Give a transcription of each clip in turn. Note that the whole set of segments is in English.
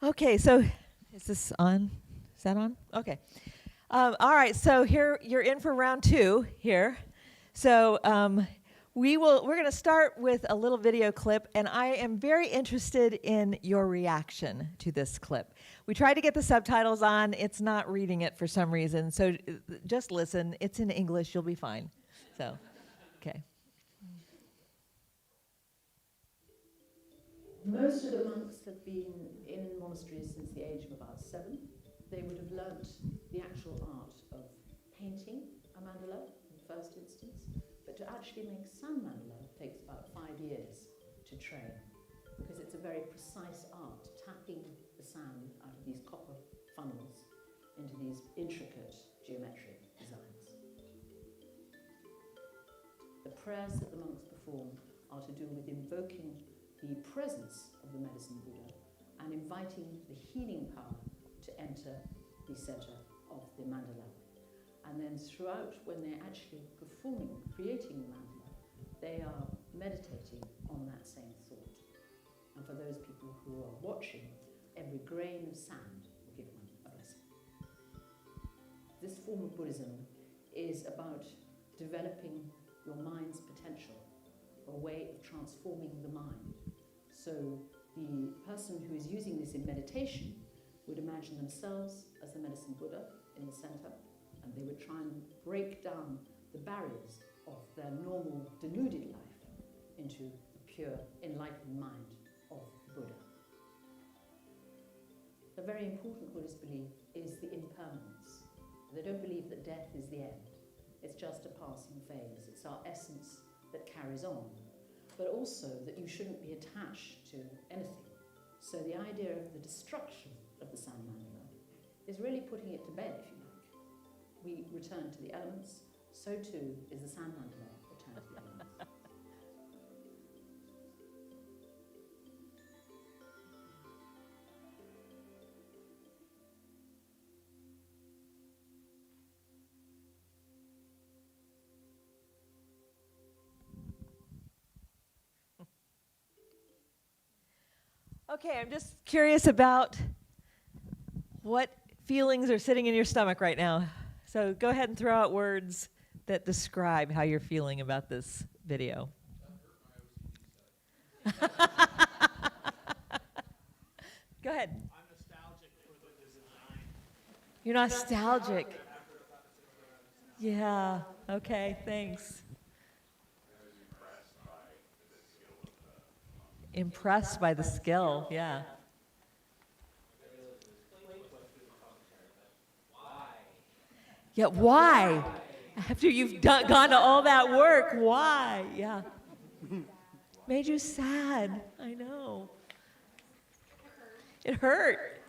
Okay, so is this on? Is that on? Okay. All right, so here you're in for round two here. So we're going to start with a little video clip, and I am very interested in your reaction to this clip. We tried to get the subtitles on. It's not reading it for some reason, so just listen. It's in English. You'll be fine. So, okay. Most of the monks had been in monasteries since the age of about 7. They would have learnt the actual art of painting a mandala in the first instance, but to actually make sand mandala takes about 5 years to train, because it's a very precise art, tapping the sand out of these copper funnels into these intricate geometric designs. The prayers that the monks perform are to do with invoking the presence of the medicine Buddha and inviting the healing power to enter the center of the mandala. And then throughout, when they're actually performing, creating the mandala, they are meditating on that same thought. And for those people who are watching, every grain of sand will give one a blessing. This form of Buddhism is about developing your mind's potential, a way of transforming the mind. So the person who is using this in meditation would imagine themselves as the medicine Buddha in the center, and they would try and break down the barriers of their normal deluded life into the pure enlightened mind of Buddha. A very important Buddhist belief is the impermanence. They don't believe that death is the end. It's just a passing phase. It's our essence that carries on, but also that you shouldn't be attached to anything. So the idea of the destruction of the sand mandala is really putting it to bed, if you like. We return to the elements, so too is the sand mandala return to the elements. Okay, I'm just curious about what feelings are sitting in your stomach right now. So go ahead and throw out words that describe how you're feeling about this video. Go ahead. I'm nostalgic for the design. You're nostalgic. Yeah, okay, thanks. Impressed by the skill, yeah. Yeah, why? After you've gone to all that work, why? Yeah. Made you sad, I know. It hurt.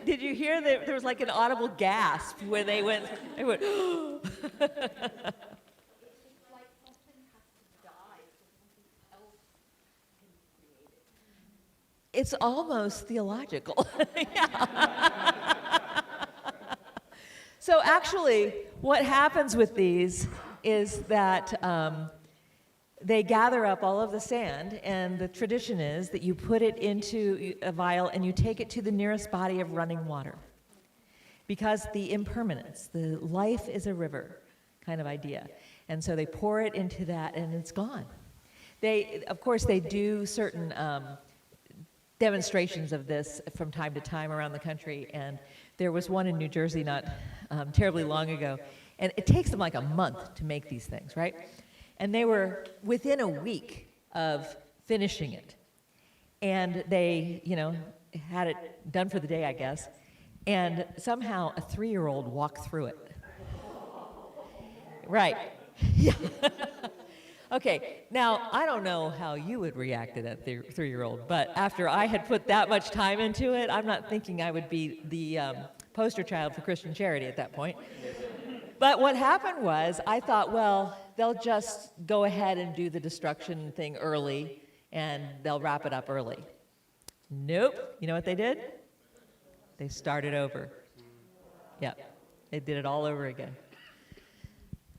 Did you hear that there was like an audible gasp when they went, It's almost theological. So actually, what happens with these is that they gather up all of the sand, and the tradition is that you put it into a vial and you take it to the nearest body of running water. Because the impermanence, the life is a river kind of idea. And so they pour it into that and it's gone. Of course, they do certain demonstrations of this from time to time around the country, and there was one in New Jersey not terribly long ago, and it takes them like a month to make these things, right? And they were within a week of finishing it, and they, had it done for the day, I guess, and somehow a 3-year-old walked through it. Right. Yeah. Okay, now, I don't know how you would react to that 3-year-old, but after I had put that much time into it, I'm not thinking I would be the poster child for Christian charity at that point. But what happened was, I thought, well, they'll just go ahead and do the destruction thing early, and they'll wrap it up early. Nope. You know what they did? They started over. Yeah, they did it all over again.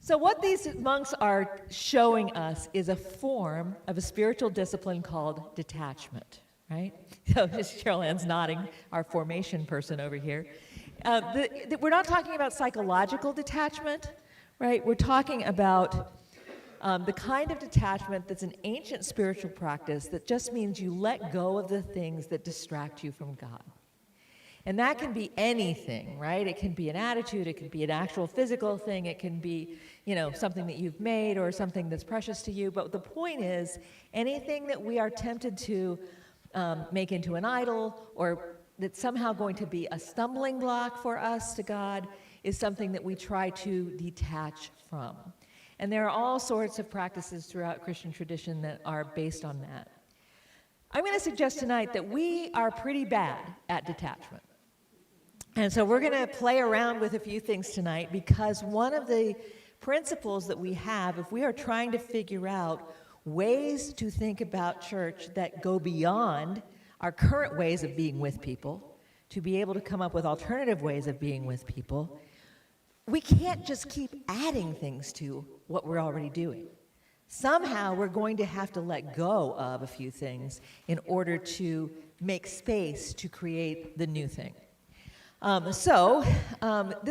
So what these monks are showing us is a form of a spiritual discipline called detachment. right? So Cheryl Ann's nodding, our formation person over here. We're not talking about psychological detachment, right? We're talking about the kind of detachment that's an ancient spiritual practice that just means you let go of the things that distract you from God. And that can be anything, right? It can be an attitude, it can be an actual physical thing, it can be, something that you've made or something that's precious to you. But the point is, anything that we are tempted to make into an idol or that's somehow going to be a stumbling block for us to God is something that we try to detach from. And there are all sorts of practices throughout Christian tradition that are based on that. I'm going to suggest tonight that we are pretty bad at detachment. And so we're going to play around with a few things tonight, because one of the principles that we have, if we are trying to figure out ways to think about church that go beyond our current ways of being with people, to be able to come up with alternative ways of being with people, we can't just keep adding things to what we're already doing. Somehow we're going to have to let go of a few things in order to make space to create the new thing. This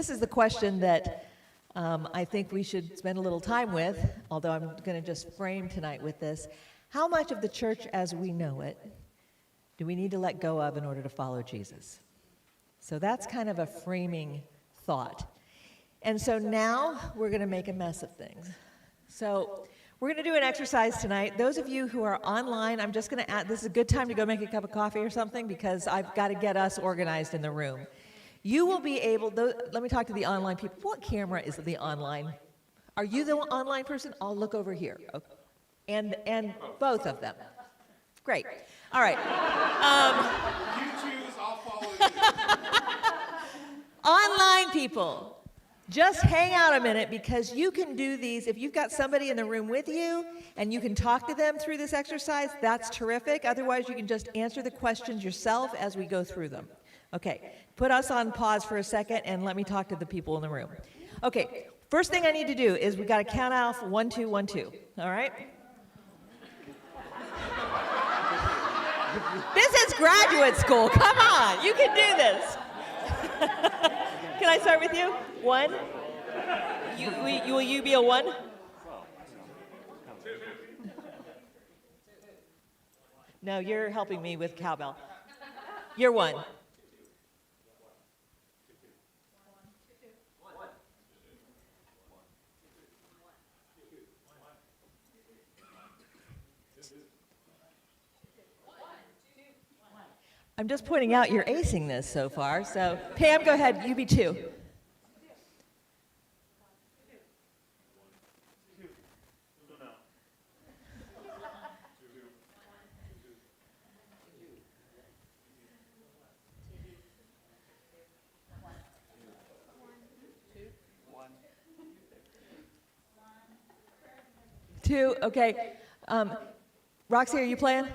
is the question that I think we should spend a little time with, although I'm going to just frame tonight with this. How much of the church as we know it do we need to let go of in order to follow Jesus? So that's kind of a framing thought. And so now we're going to make a mess of things. So we're going to do an exercise tonight. Those of you who are online, I'm just going to add, this is a good time to go make a cup of coffee or something, because I've got to get us organized in the room. You will be able, let me talk to the online people. What camera is the online? Are you the online person? I'll look over here. Okay. And both of them. Great. All right. You choose, I'll follow you. Online people, just hang out a minute, because you can do these. If you've got somebody in the room with you and you can talk to them through this exercise, that's terrific. Otherwise, you can just answer the questions yourself as we go through them. Okay, put us on pause for a second and let me talk to the people in the room. Okay, first thing I need to do is we got to count off 1, 2, 1, 2. All right? This is graduate school. Come on, you can do this. Can I start with you? 1. Will you be a 1? No, you're helping me with cowbell. You're 1. I'm just pointing out you're acing this so far. So, Pam, go ahead. You be 2. Two. Okay. Roxy, are you playing?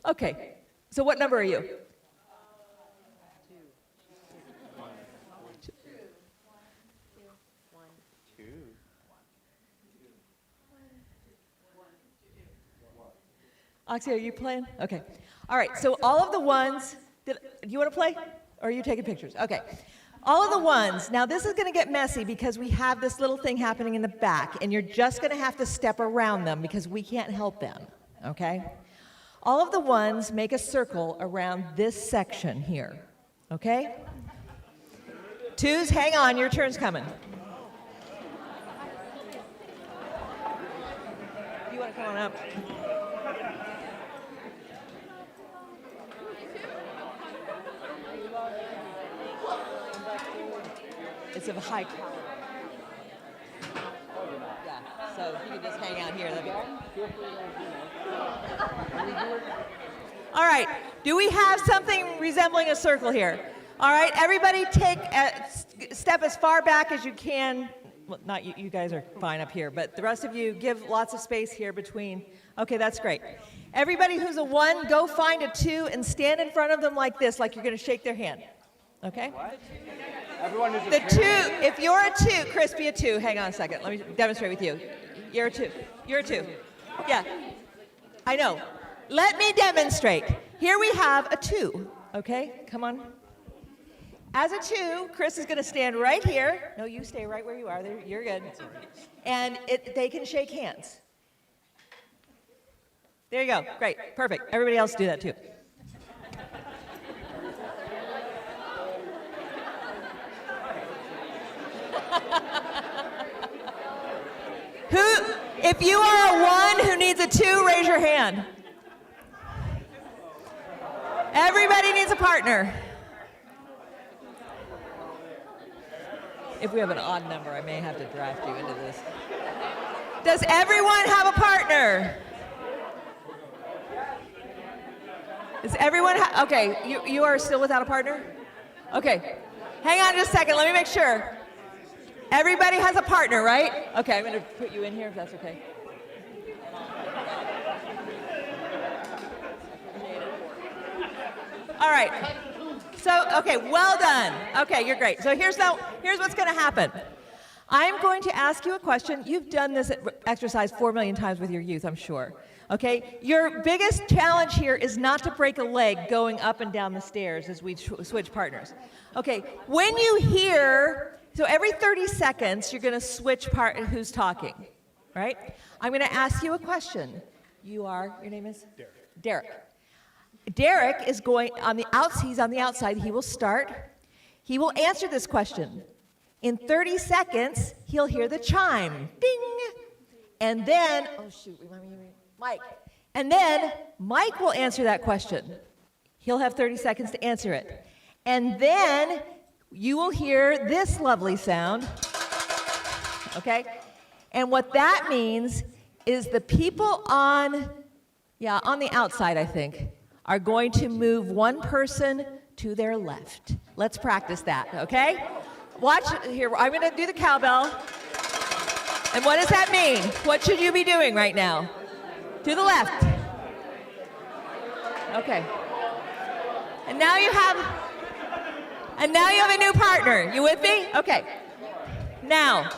Okay, so what number are you? 2. Oxy, are you playing? Okay. All right, so all of the ones, do you want to play? Or are you taking pictures? Okay. All of the ones, now this is going to get messy because we have this little thing happening in the back, and you're just going to have to step around them because we can't help them, okay? All of the ones make a circle around this section here, okay? 2s, hang on, your turn's coming. You want to come on up? It's of a high caliber. Yeah, so you can just hang out here. That'd be great. All right, do we have something resembling a circle here? All right, everybody take a step as far back as you can. Well, not you, you guys are fine up here, but the rest of you give lots of space here between. Okay, that's great. Everybody who's a 1, go find a 2 and stand in front of them like this, like you're going to shake their hand. Okay? What? Everyone is The 2, if you're a 2, Chris, be a 2. Hang on a second. Let me demonstrate with you. You're a 2. You're a 2. Yeah. I know. Let me demonstrate. Here we have a 2, okay? Come on. As a 2, Chris is going to stand right here. No, you stay right where you are. There, you're good. And they can shake hands. There you go. Great. Perfect. Everybody else do that too. If you are a 1 who needs a 2, raise your hand. Everybody needs a partner. If we have an odd number, I may have to draft you into this. Does everyone have a partner? Does everyone okay, you are still without a partner? Okay. Hang on just a second, let me make sure. Everybody has a partner, right? Okay, I'm going to put you in here if that's okay. All right. So, okay, well done. Okay, you're great. So here's what's going to happen. I'm going to ask you a question. You've done this exercise 4 million times with your youth, I'm sure. Okay? Your biggest challenge here is not to break a leg going up and down the stairs as we switch partners. Okay, when you hear, so every 30 seconds, you're going to switch who's talking, right? I'm going to ask you a question. Your name is? Derek. Derek is he's on the outside. He will start. He will answer this question. In 30 seconds, he'll hear the chime. Ding! And then, oh shoot, remind me, Mike. And then Mike will answer that question. He'll have 30 seconds to answer it. And then you will hear this lovely sound. Okay? And what that means is the people on the outside, I think, are going to move one person to their left. Let's practice that, okay? Watch here. I'm going to do the cowbell. And what does that mean? What should you be doing right now? To the left. Okay. And now you have a new partner. You with me? Okay. Now,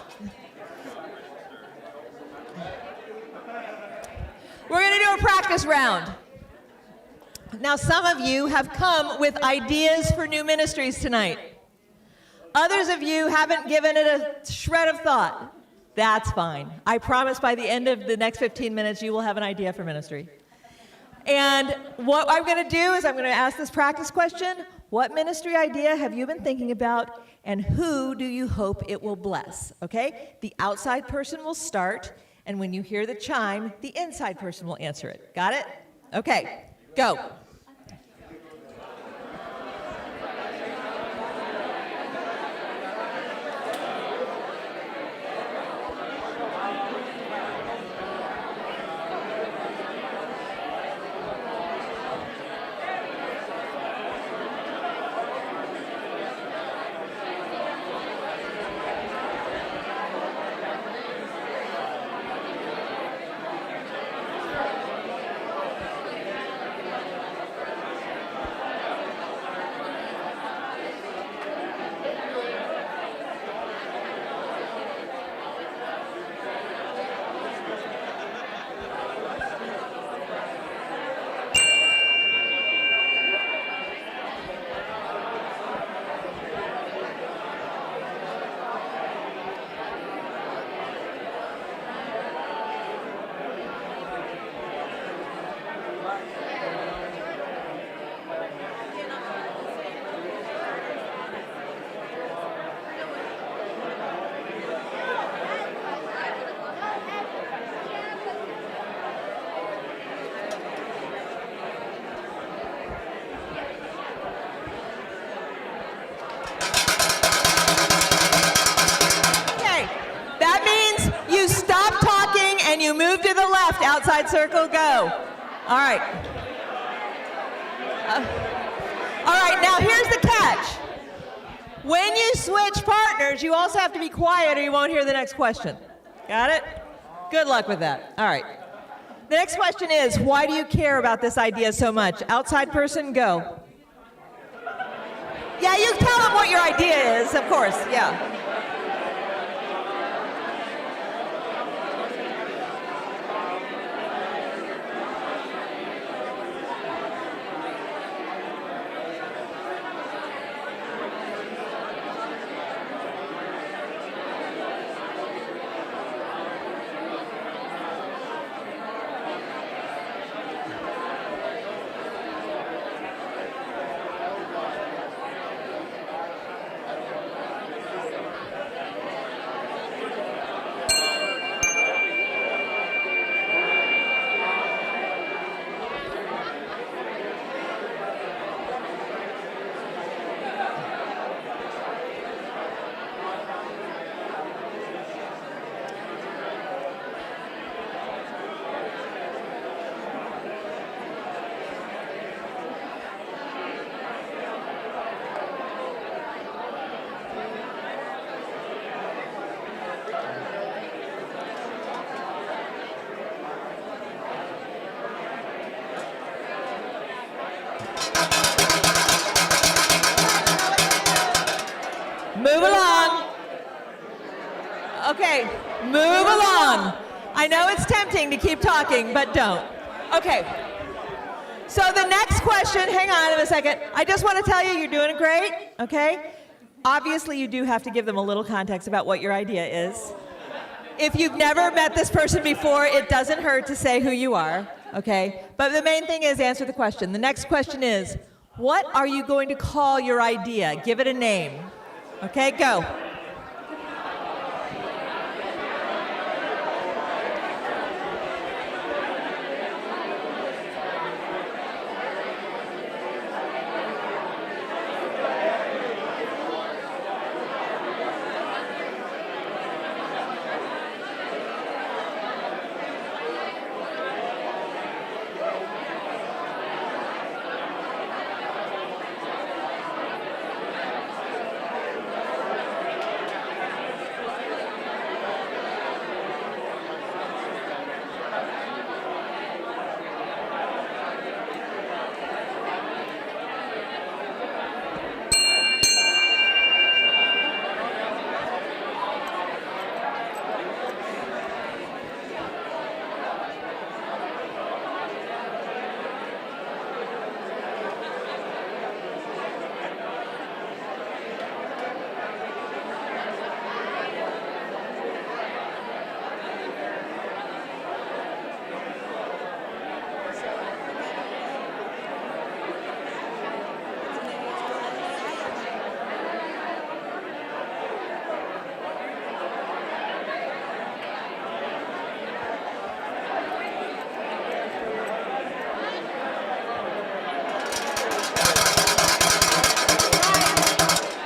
we're going to do a practice round. Now, some of you have come with ideas for new ministries tonight. Others of you haven't given it a shred of thought. That's fine. I promise by the end of the next 15 minutes, you will have an idea for ministry. And what I'm going to do is I'm going to ask this practice question. What ministry idea have you been thinking about, and who do you hope it will bless? Okay? The outside person will start, and when you hear the chime, the inside person will answer it. Got it? Okay. Go. You move to the left, outside circle, go. All right. All right, now here's the catch. When you switch partners, you also have to be quiet or you won't hear the next question. Got it? Good luck with that. All right. The next question is, why do you care about this idea so much? Outside person, go. Yeah, you tell them what your idea is, of course, yeah. Okay, move along. I know it's tempting to keep talking, but don't. Okay. So the next question, hang on a second. I just want to tell you you're doing great, okay? Obviously, you do have to give them a little context about what your idea is. If you've never met this person before, it doesn't hurt to say who you are, okay? But the main thing is answer the question. The next question is, what are you going to call your idea? Give it a name. Okay, go.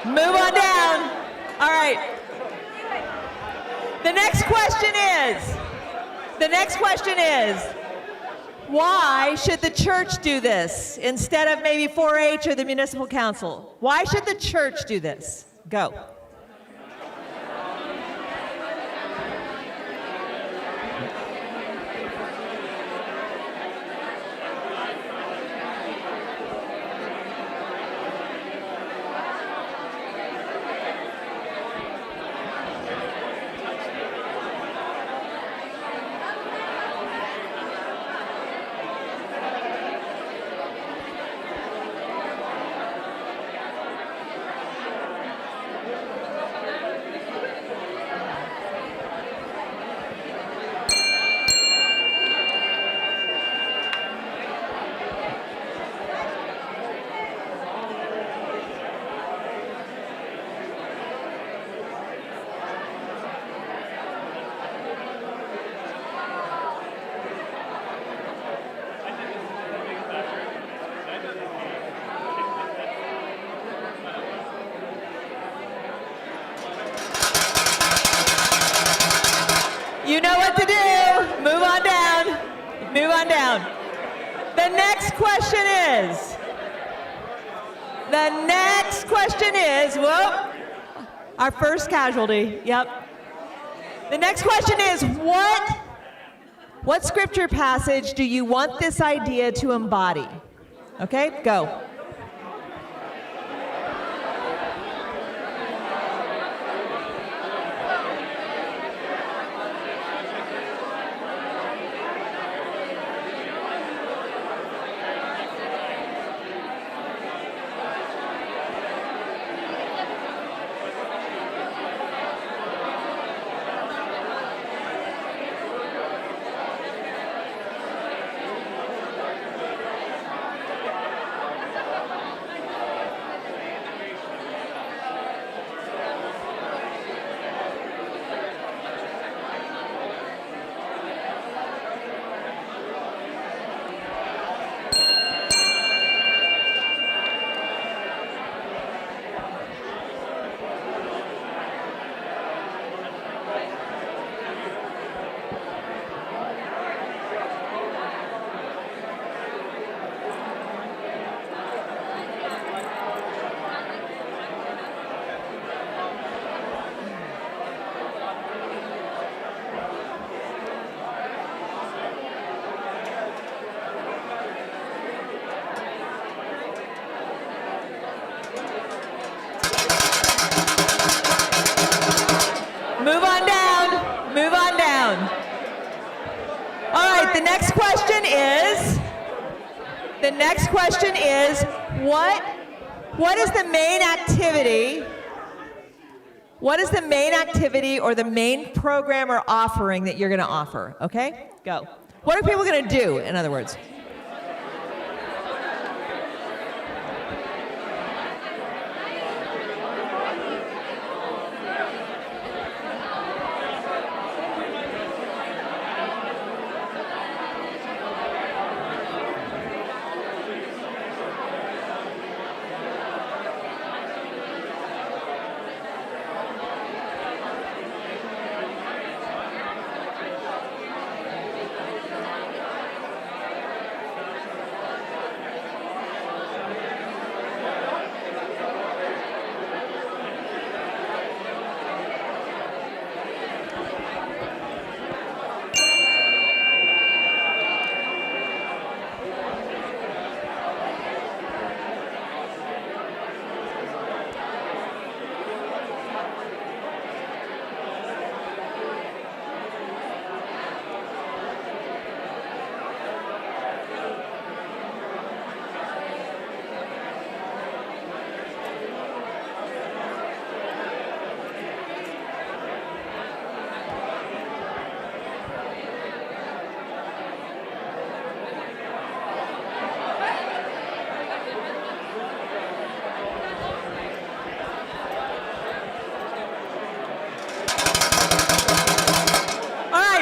Move on down. All right. The next question is, why should the church do this instead of maybe 4-H or the municipal council? Why should the church do this? Go. You know what to do. Move on down. Move on down. The next question is, whoa, our first casualty, yep. The next question is, what scripture passage do you want this idea to embody? Okay, go. next question is, what is the main activity? What is the main activity or the main program or offering that you're going to offer? Okay, go. What are people going to do, in other words?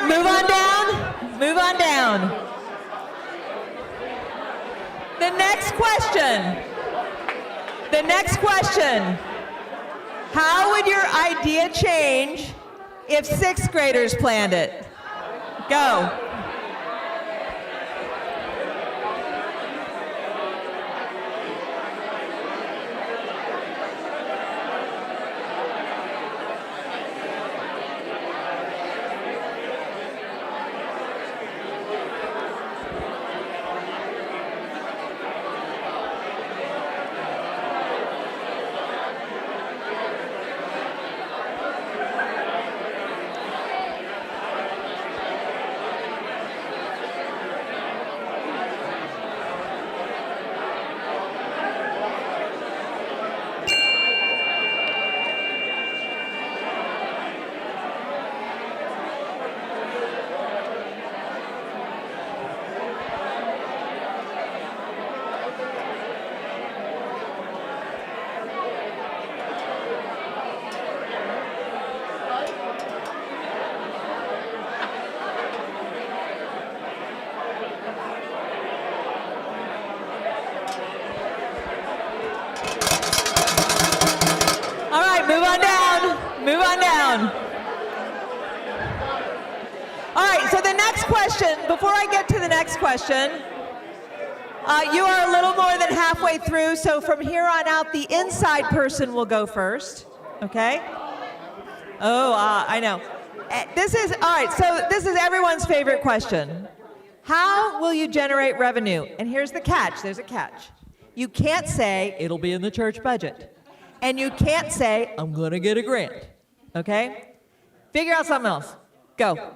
Move on down. The next question. How would your idea change if sixth graders planned it? Go. Move on down. All right, so the next question, before I get to the next question, you are a little more than halfway through, so from here on out, the inside person will go first, okay? Oh, I know. All right, so this is everyone's favorite question. How will you generate revenue? And here's the catch, there's a catch. You can't say, it'll be in the church budget. And you can't say, I'm gonna get a grant, okay? Figure out something else. Go.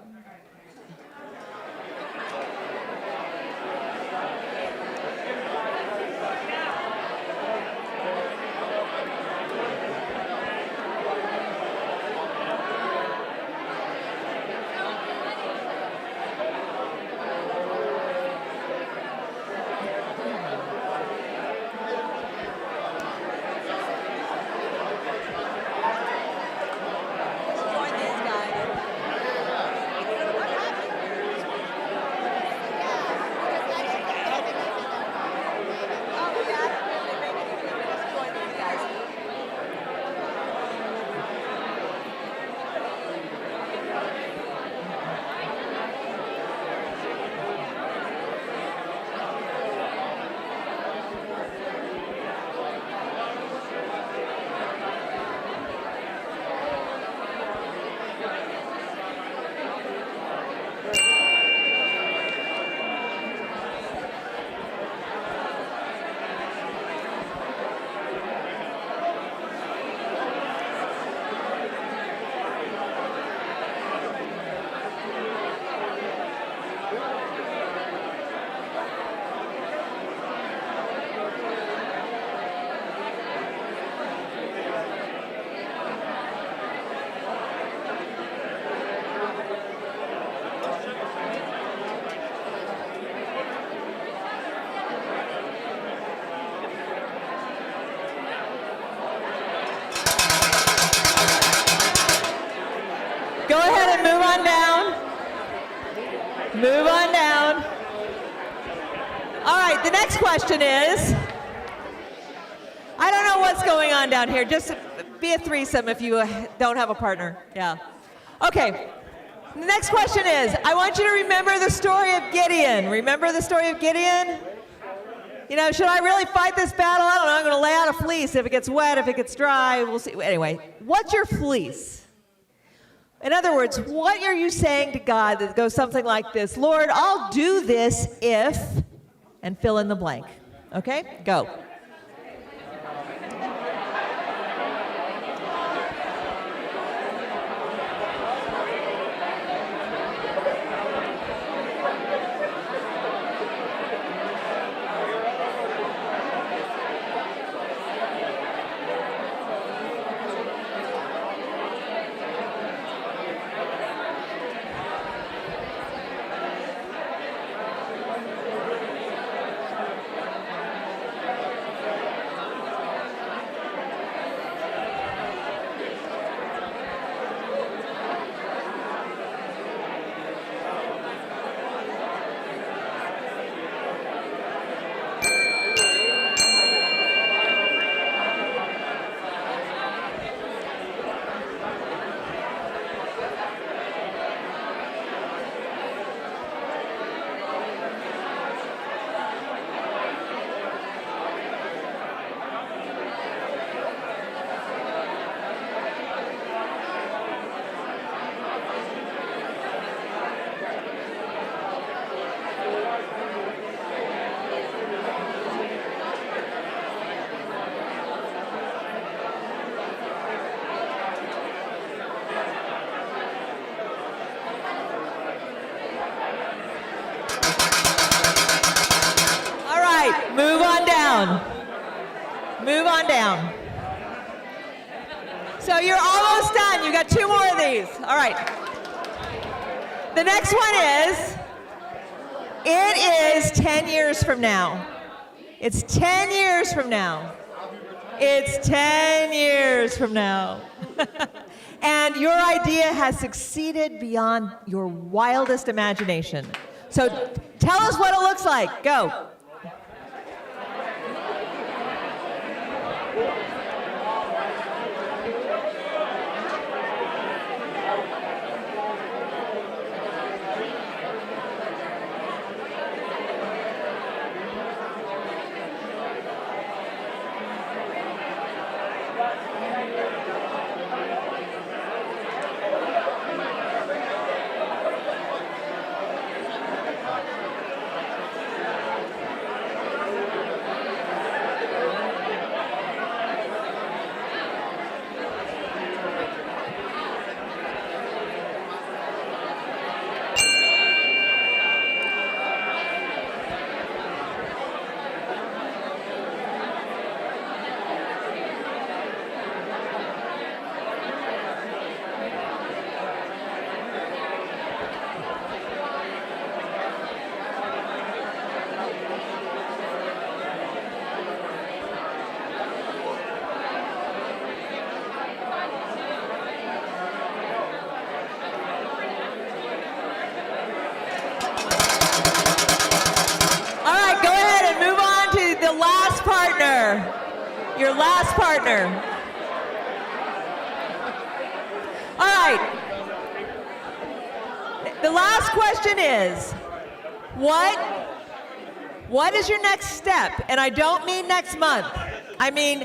ahead and move on down. Move on down. All right, the next question is, I don't know what's going on down here. Just be a threesome if you don't have a partner. Yeah. Okay. The next question is, I want you to remember the story of Gideon. Remember the story of Gideon? You know, should I really fight this battle? I don't know. I'm going to lay out a fleece. If it gets wet, if it gets dry, we'll see. Anyway, what's your fleece? In other words, what are you saying to God that goes something like this? Lord, I'll do this if, and fill in the blank. Okay? Go. Move on down. Move on down. So you're almost done. You got 2 more of these. All right. The next one is, it is 10 years from now. It's 10 years from now. It's 10 years from now. And your idea has succeeded beyond your wildest imagination. So tell us what it looks like. Go. Your last partner. All right. The last question is, what is your next step? And I don't mean next month. I mean,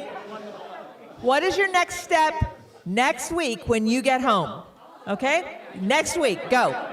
what is your next step next week when you get home? Okay? Next week, go.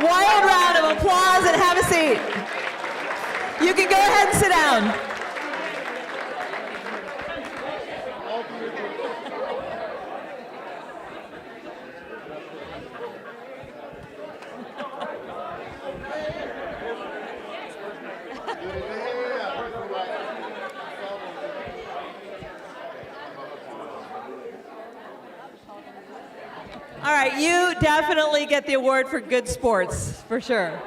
wild round of applause and have a seat. You can go ahead and sit down. All right, you definitely get the award for good sports, for sure.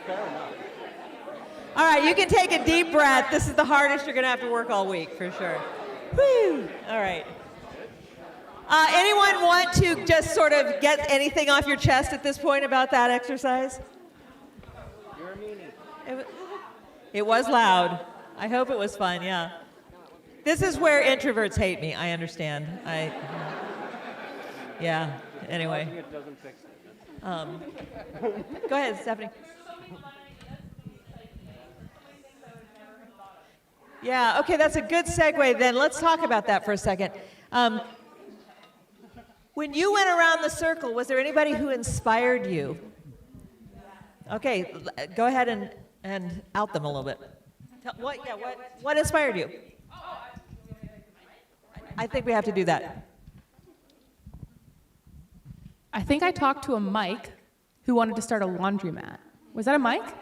Fair enough. All right, you can take a deep breath. This is the hardest you're going to have to work all week, for sure. Woo! All right. Anyone want to just sort of get anything off your chest at this point about that exercise? You're a meanie. It was loud. I hope it was fun, yeah. This is where introverts hate me, I understand. Yeah, anyway. It doesn't fix it. Go ahead, Stephanie. Yeah, okay, that's a good segue then. Let's talk about that for a second. When you went around the circle, was there anybody who inspired you? Okay, go ahead and out them a little bit. What inspired you? I think we have to do that. I think I talked to a Mike who wanted to start a laundromat. Was that a Mike?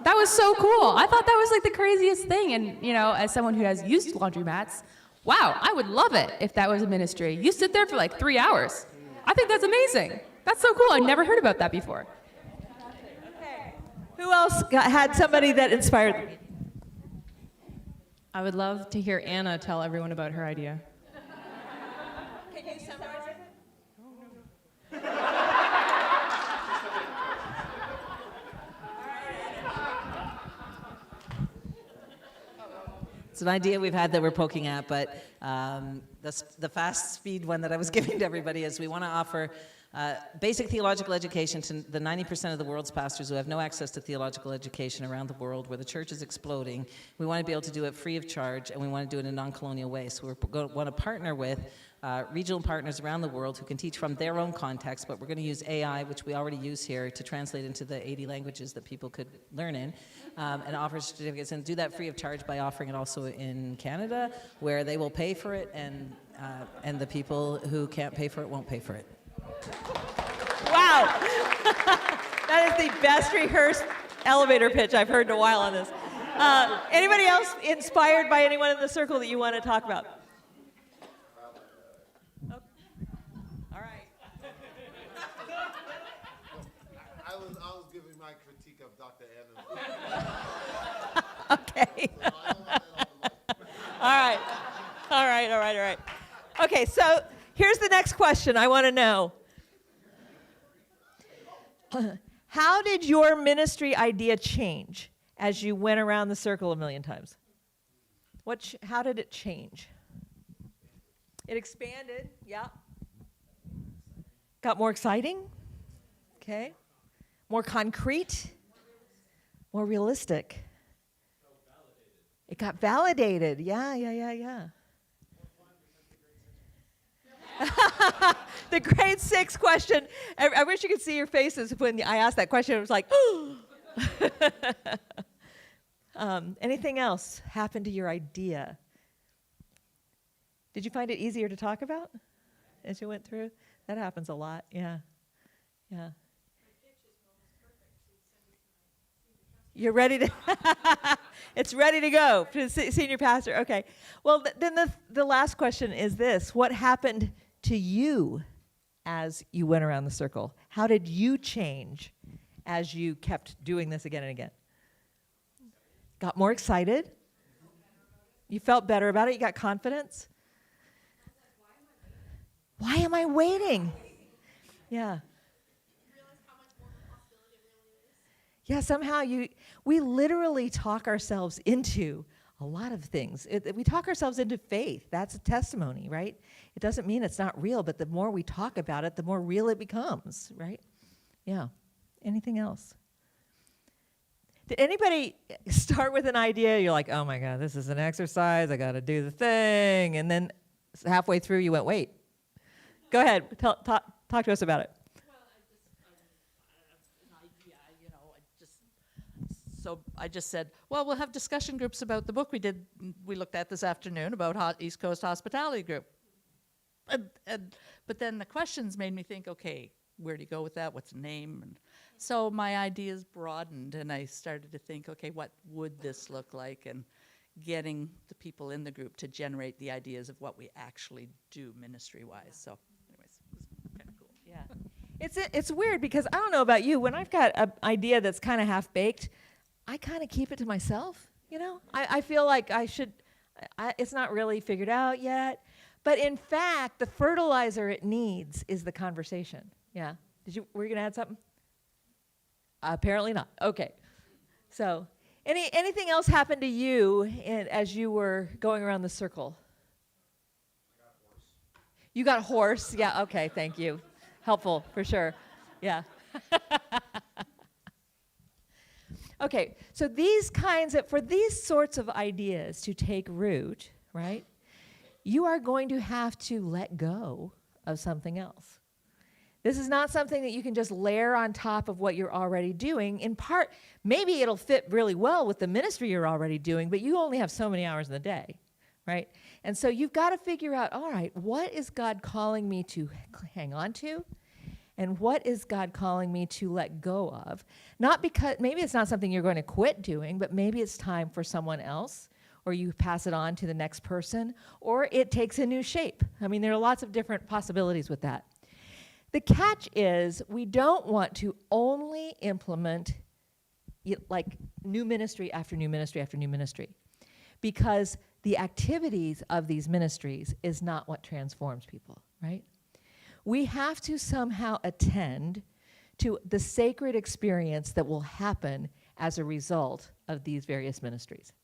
That was so cool. I thought that was like the craziest thing. And, you know, as someone who has used laundromats, wow, I would love it if that was a ministry. You sit there for like 3 hours. I think that's amazing. That's so cool. I never heard about that before. Okay. Who else had somebody that inspired them? I would love to hear Anna tell everyone about her idea. Can you summarize it? It's an idea we've had that we're poking at, but the fast speed one that I was giving to everybody is we want to offer basic theological education to the 90% of the world's pastors who have no access to theological education around the world, where the church is exploding. We want to be able to do it free of charge, and we want to do it in a non-colonial way. So we want to partner with regional partners around the world who can teach from their own context, but we're going to use AI, which we already use here, to translate into the 80 languages that people could learn in, and offer certificates, and do that free of charge by offering it also in Canada, where they will pay for it, and the people who can't pay for it won't pay for it. Wow. That is the best rehearsed elevator pitch I've heard in a while on this. Anybody else inspired by anyone in the circle that you want to talk about? Oh. All right. I was giving my critique of Dr. Anna. Okay. All right. Okay, so here's the next question I want to know. How did your ministry idea change as you went around the circle a million times? How did it change? It expanded, yeah. Got more exciting? Okay. More concrete? More realistic? It got validated. Yeah. The grade 6 question. I wish you could see your faces when I asked that question. It was like, anything else happened to your idea? Did you find it easier to talk about as you went through? That happens a lot, yeah. You're ready to, it's ready to go to the senior pastor. Okay. Well, then the last question is this. What happened to you as you went around the circle? How did you change as you kept doing this again and again? Got more excited? You felt better about it? You got confidence? Why am I waiting? Yeah. Yeah, somehow we literally talk ourselves into a lot of things. We talk ourselves into faith. That's a testimony, right? It doesn't mean it's not real, but the more we talk about it, the more real it becomes, right? Yeah. Anything else? Did anybody start with an idea? You're like, oh my God, this is an exercise. I got to do the thing. And then halfway through, you went, wait. Go ahead. Talk to us about it. So I just said, well, we'll have discussion groups about the book we looked at this afternoon about East Coast Hospitality Group. But then the questions made me think, okay, where do you go with that? What's the name? And so my ideas broadened, and I started to think, okay, what would this look like? And getting the people in the group to generate the ideas of what we actually do ministry-wise. So anyways, it was kind of cool. Yeah. It's weird because I don't know about you. When I've got an idea that's kind of half-baked, I kind of keep it to myself, you know? I feel like it's not really figured out yet. But in fact, the fertilizer it needs is the conversation. Yeah. Were you going to add something? Apparently not. Okay. So anything else happened to you as you were going around the circle? I got a horse. You got a horse? Yeah, okay, thank you. Helpful, for sure. Yeah. Okay, so for these sorts of ideas to take root, right, you are going to have to let go of something else. This is not something that you can just layer on top of what you're already doing. In part, maybe it'll fit really well with the ministry you're already doing, but you only have so many hours in the day, right? And so you've got to figure out, all right, what is God calling me to hang on to? And what is God calling me to let go of? Not because, maybe it's not something you're going to quit doing, but maybe it's time for someone else, or you pass it on to the next person, or it takes a new shape. I mean, there are lots of different possibilities with that. The catch is we don't want to only implement like new ministry after new ministry after new ministry, because the activities of these ministries is not what transforms people, right? We have to somehow attend to the sacred experience that will happen as a result of these various ministries.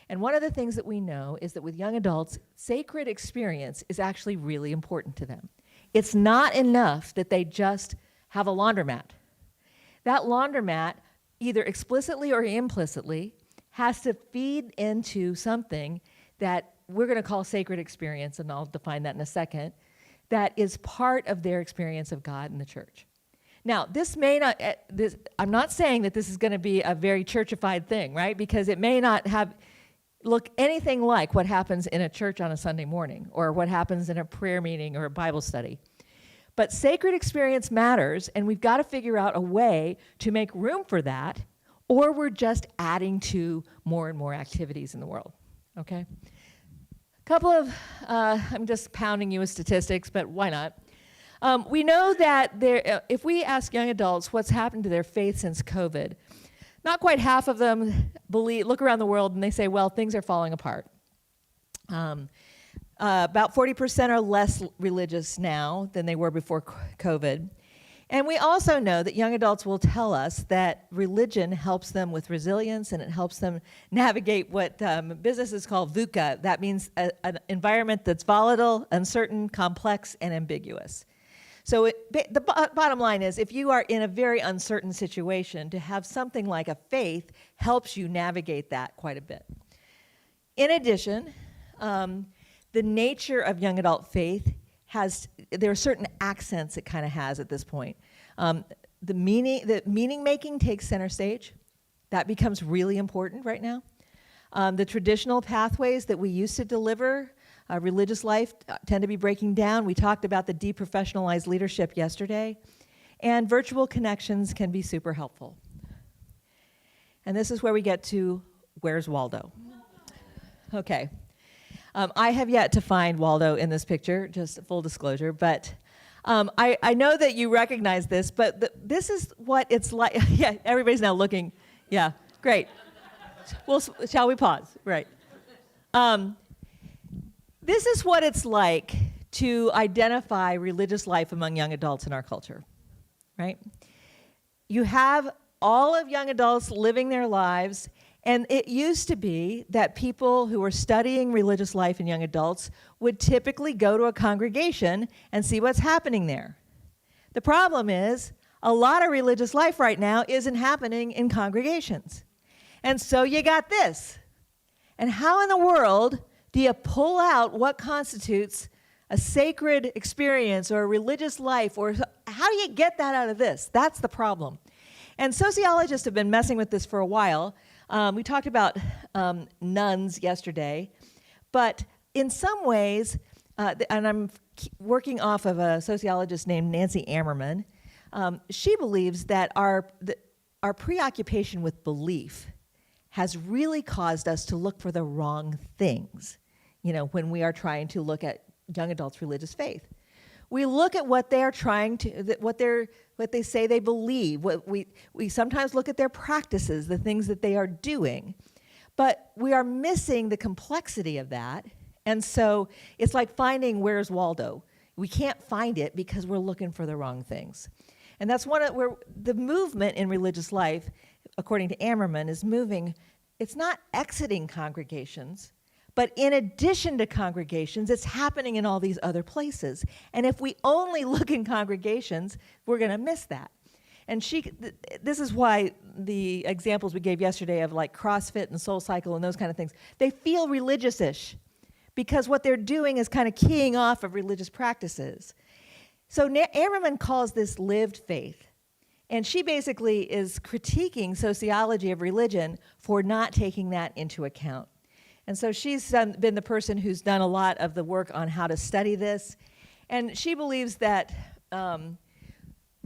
And one of the things that we know is that with young adults, sacred experience is actually really important to them. It's not enough that they just have a laundromat. That laundromat, either explicitly or implicitly, has to feed into something that we're going to call sacred experience, and I'll define that in a second, that is part of their experience of God and the church. Now, this may not, I'm not saying that this is going to be a very churchified thing, right? Because it may not look anything like what happens in a church on a Sunday morning, or what happens in a prayer meeting or a Bible study. But sacred experience matters, and we've got to figure out a way to make room for that, or we're just adding to more and more activities in the world, okay? Couple of, I'm just pounding you with statistics, but why not? We know that if we ask young adults what's happened to their faith since COVID, not quite half of them look around the world and they say, well, things are falling apart. About 40% are less religious now than they were before COVID. And we also know that young adults will tell us that religion helps them with resilience, and it helps them navigate what businesses call VUCA. That means an environment that's volatile, uncertain, complex, and ambiguous. So the bottom line is, if you are in a very uncertain situation, to have something like a faith helps you navigate that quite a bit. In addition, the nature of young adult faith there are certain accents it kind of has at this point. The meaning making takes center stage. That becomes really important right now. The traditional pathways that we used to deliver religious life tend to be breaking down. We talked about the deprofessionalized leadership yesterday. And virtual connections can be super helpful. And this is where we get to, where's Waldo? Okay. I have yet to find Waldo in this picture, just full disclosure, but I know that you recognize this, but this is what it's like. Yeah, everybody's now looking. Yeah, great. Shall we pause? Right. This is what it's like to identify religious life among young adults in our culture, right? You have all of young adults living their lives. And it used to be that people who were studying religious life in young adults would typically go to a congregation and see what's happening there. The problem is, a lot of religious life right now isn't happening in congregations. And so you got this. And how in the world do you pull out what constitutes a sacred experience or a religious life, or how do you get that out of this? That's the problem. And sociologists have been messing with this for a while. We talked about nuns yesterday, but in some ways, and I'm working off of a sociologist named Nancy Ammerman, she believes that our preoccupation with belief has really caused us to look for the wrong things, when we are trying to look at young adults' religious faith. We look at what they're trying to, what they say they believe. We sometimes look at their practices, the things that they are doing, but we are missing the complexity of that. And so it's like finding where's Waldo. We can't find it because we're looking for the wrong things. And that's where the movement in religious life, according to Ammerman, is moving. It's not exiting congregations, but in addition to congregations, it's happening in all these other places. And if we only look in congregations, we're going to miss that. And this is why the examples we gave yesterday of like CrossFit and Soul Cycle and those kind of things, they feel religious-ish because what they're doing is kind of keying off of religious practices. So Ammerman calls this lived faith. And she basically is critiquing sociology of religion for not taking that into account. And so she's been the person who's done a lot of the work on how to study this. And she believes that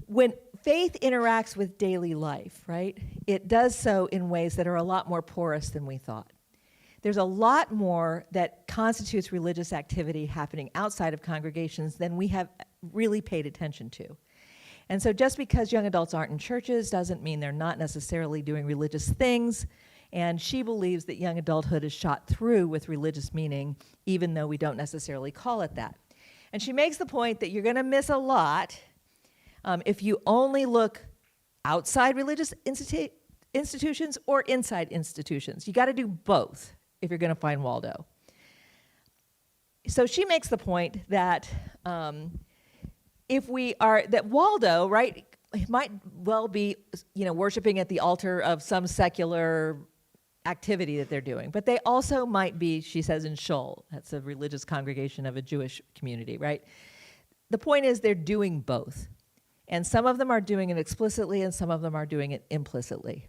when faith interacts with daily life, right, it does so in ways that are a lot more porous than we thought. There's a lot more that constitutes religious activity happening outside of congregations than we have really paid attention to. And so just because young adults aren't in churches doesn't mean they're not necessarily doing religious things. And she believes that young adulthood is shot through with religious meaning, even though we don't necessarily call it that. And she makes the point that you're going to miss a lot if you only look outside religious institutions or inside institutions. You got to do both if you're going to find Waldo. So she makes the point that that Waldo, right, might well be, worshiping at the altar of some secular activity that they're doing, but they also might be, she says, in Shul. That's a religious congregation of a Jewish community, right? The point is they're doing both. And some of them are doing it explicitly and some of them are doing it implicitly.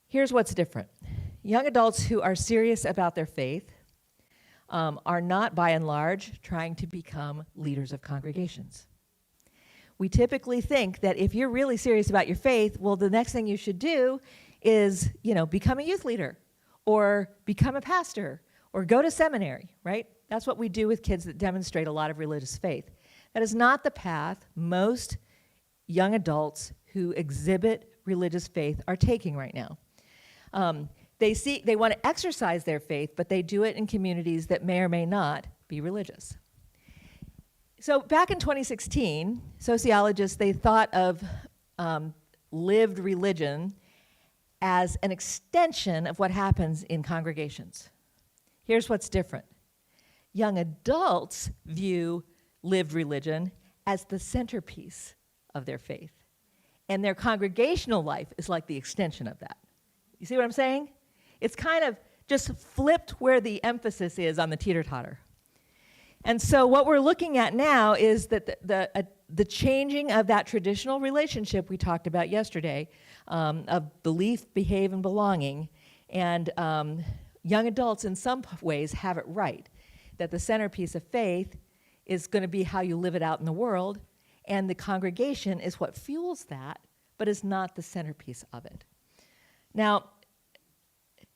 Here's what's different. Young adults who are serious about their faith are not, by and large, trying to become leaders of congregations. We typically think that if you're really serious about your faith, well, the next thing you should do is, become a youth leader or become a pastor or go to seminary, right? That's what we do with kids that demonstrate a lot of religious faith. That is not the path most young adults who exhibit religious faith are taking right now. They want to exercise their faith, but they do it in communities that may or may not be religious. So back in 2016, sociologists, they thought of lived religion as an extension of what happens in congregations. Here's what's different. Young adults view lived religion as the centerpiece of their faith. And their congregational life is like the extension of that. You see what I'm saying? It's kind of just flipped where the emphasis is on the teeter-totter. And so what we're looking at now is that the changing of that traditional relationship we talked about yesterday of belief, behave, and belonging. And young adults in some ways have it right, that the centerpiece of faith is going to be how you live it out in the world, and the congregation is what fuels that, but is not the centerpiece of it. Now,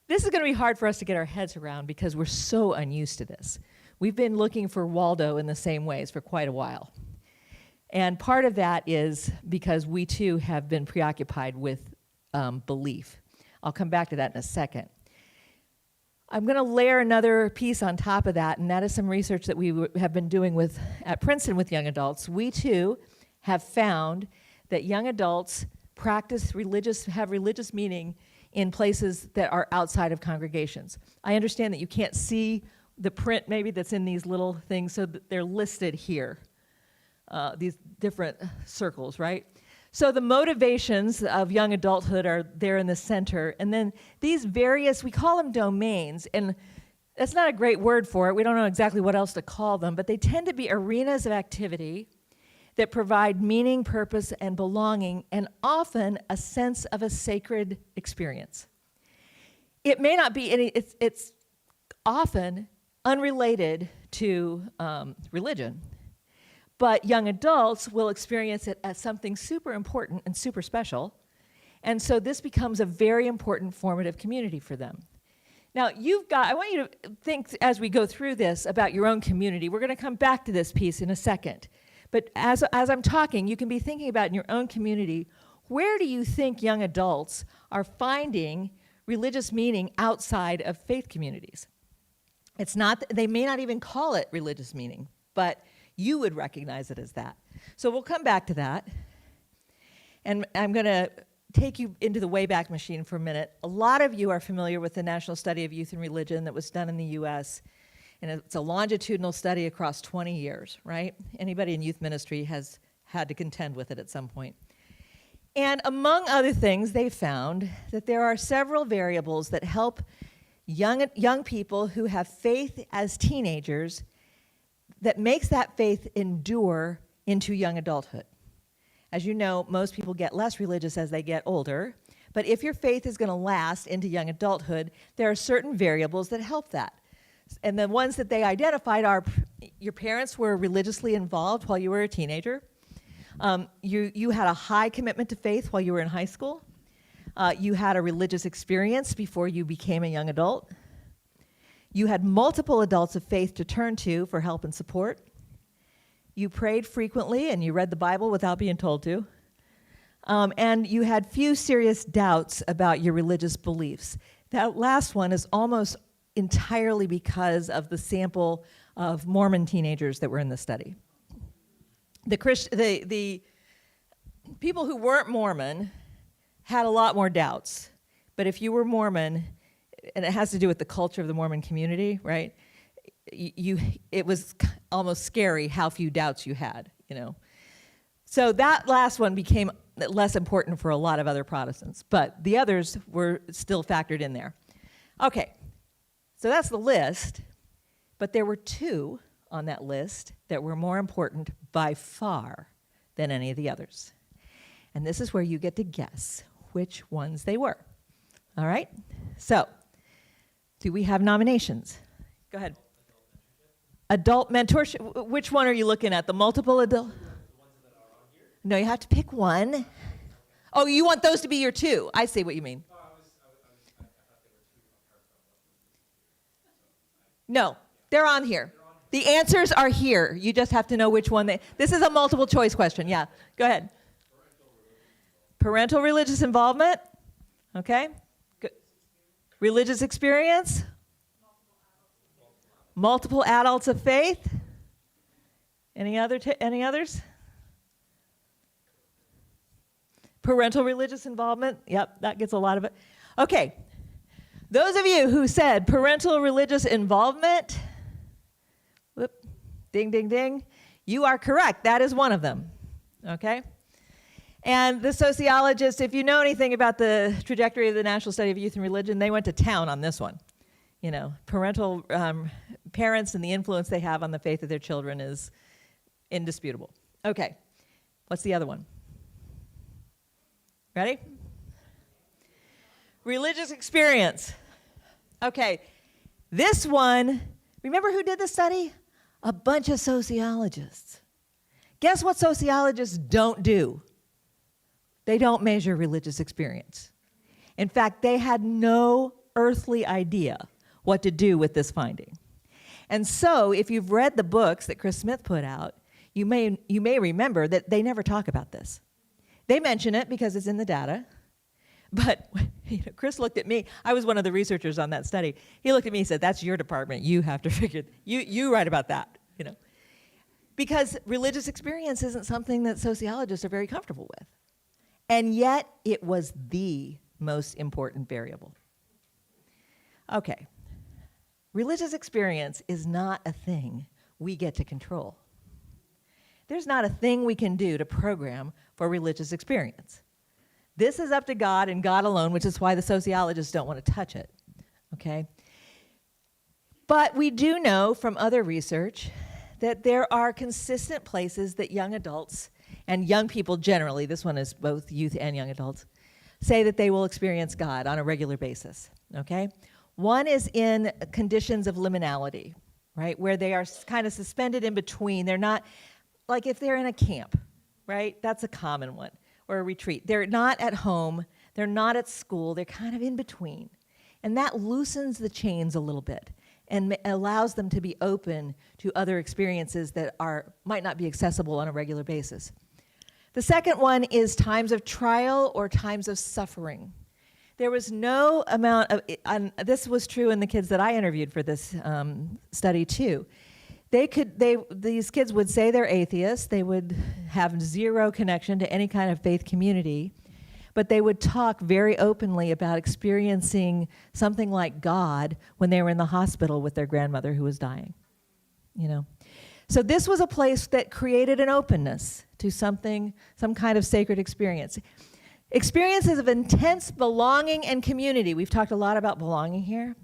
this is going to be hard for us to get our heads around because we're so unused to this. We've been looking for Waldo in the same ways for quite a while. And part of that is because we too have been preoccupied with belief. I'll come back to that in a second. I'm going to layer another piece on top of that, and that is some research that we have been doing at Princeton with young adults. We too have found that young adults have religious meaning in places that are outside of congregations. I understand that you can't see the print maybe that's in these little things, so that they're listed here, these different circles, right? So the motivations of young adulthood are there in the center. And then these various, we call them domains, and that's not a great word for it. We don't know exactly what else to call them, but they tend to be arenas of activity that provide meaning, purpose, and belonging, and often a sense of a sacred experience. It may not be any, it's often unrelated to religion, but young adults will experience it as something super important and super special, and so this becomes a very important formative community for them. Now, I want you to think as we go through this about your own community. We're going to come back to this piece in a second. But as I'm talking, you can be thinking about in your own community, where do you think young adults are finding religious meaning outside of faith communities? It's not, they may not even call it religious meaning, but you would recognize it as that. So we'll come back to that. And I'm going to take you into the Wayback Machine for a minute. A lot of you are familiar with the National Study of Youth and Religion that was done in the US, and it's a longitudinal study across 20 years, right? Anybody in youth ministry has had to contend with it at some point. And among other things, they found that there are several variables that help young people who have faith as teenagers that makes that faith endure into young adulthood. As you know, most people get less religious as they get older, but if your faith is going to last into young adulthood, there are certain variables that help that. And the ones that they identified are your parents were religiously involved while you were a teenager. You had a high commitment to faith while you were in high school. You had a religious experience before you became a young adult. You had multiple adults of faith to turn to for help and support. You prayed frequently and you read the Bible without being told to. And you had few serious doubts about your religious beliefs. That last one is almost entirely because of the sample of Mormon teenagers that were in the study. The people who weren't Mormon had a lot more doubts. But if you were Mormon, and it has to do with the culture of the Mormon community, right? It was almost scary how few doubts you had, you know. So that last one became less important for a lot of other Protestants, but the others were still factored in there. Okay, so that's the list, but there were two on that list that were more important by far than any of the others. And this is where you get to guess which ones they were. All right? So, do we have nominations? Go ahead. Adult mentorship. Which one are you looking at? The multiple adult? No, you have to pick one. Oh, you want those to be your two. I see what you mean. No, they're on here. The answers are here. You just have to know which one this is a multiple choice question. Yeah, go ahead. Parental religious involvement. Okay. Good. Religious experience. Multiple adults of faith. Any others? Parental religious involvement. Yep, that gets a lot of it. Okay. Those of you who said parental religious involvement, whoop, ding, ding, ding, you are correct. That is one of them. Okay? And the sociologists, if you know anything about the trajectory of the National Study of Youth and Religion, they went to town on this one. You know, parental parents and the influence they have on the faith of their children is indisputable. Okay, what's the other one? Ready? Religious experience. Okay, this one, remember who did the study? A bunch of sociologists. Guess what sociologists don't do? They don't measure religious experience. In fact, they had no earthly idea what to do with this finding. And so, if you've read the books that Chris Smith put out, you may remember that they never talk about this. They mention it because it's in the data, but Chris looked at me. I was one of the researchers on that study. He looked at me and said, "That's your department. You have to figure. You write about that." You know, because religious experience isn't something that sociologists are very comfortable with, and yet it was the most important variable. Okay. Religious experience is not a thing we get to control. there's not a thing we can do to program for religious experience. This is up to God and God alone, which is why the sociologists don't want to touch it, okay? But we do know from other research that there are consistent places that young adults and young people generally, this one is both youth and young adults, say that they will experience God on a regular basis, okay? One is in conditions of liminality, right, where they are kind of suspended in between. They're not, like if they're in a camp, right, that's a common one, or a retreat. They're not at home, they're not at school, they're kind of in between. And that loosens the chains a little bit and allows them to be open to other experiences that might not be accessible on a regular basis. The second one is times of trial or times of suffering. There was no amount of, this was true in the kids that I interviewed for this study too. These kids would say they're atheists, they would have zero connection to any kind of faith community, but they would talk very openly about experiencing something like God when they were in the hospital with their grandmother who was dying, you know. So this was a place that created an openness to some kind of sacred experience. Experiences of intense belonging and community. We've talked a lot about belonging here.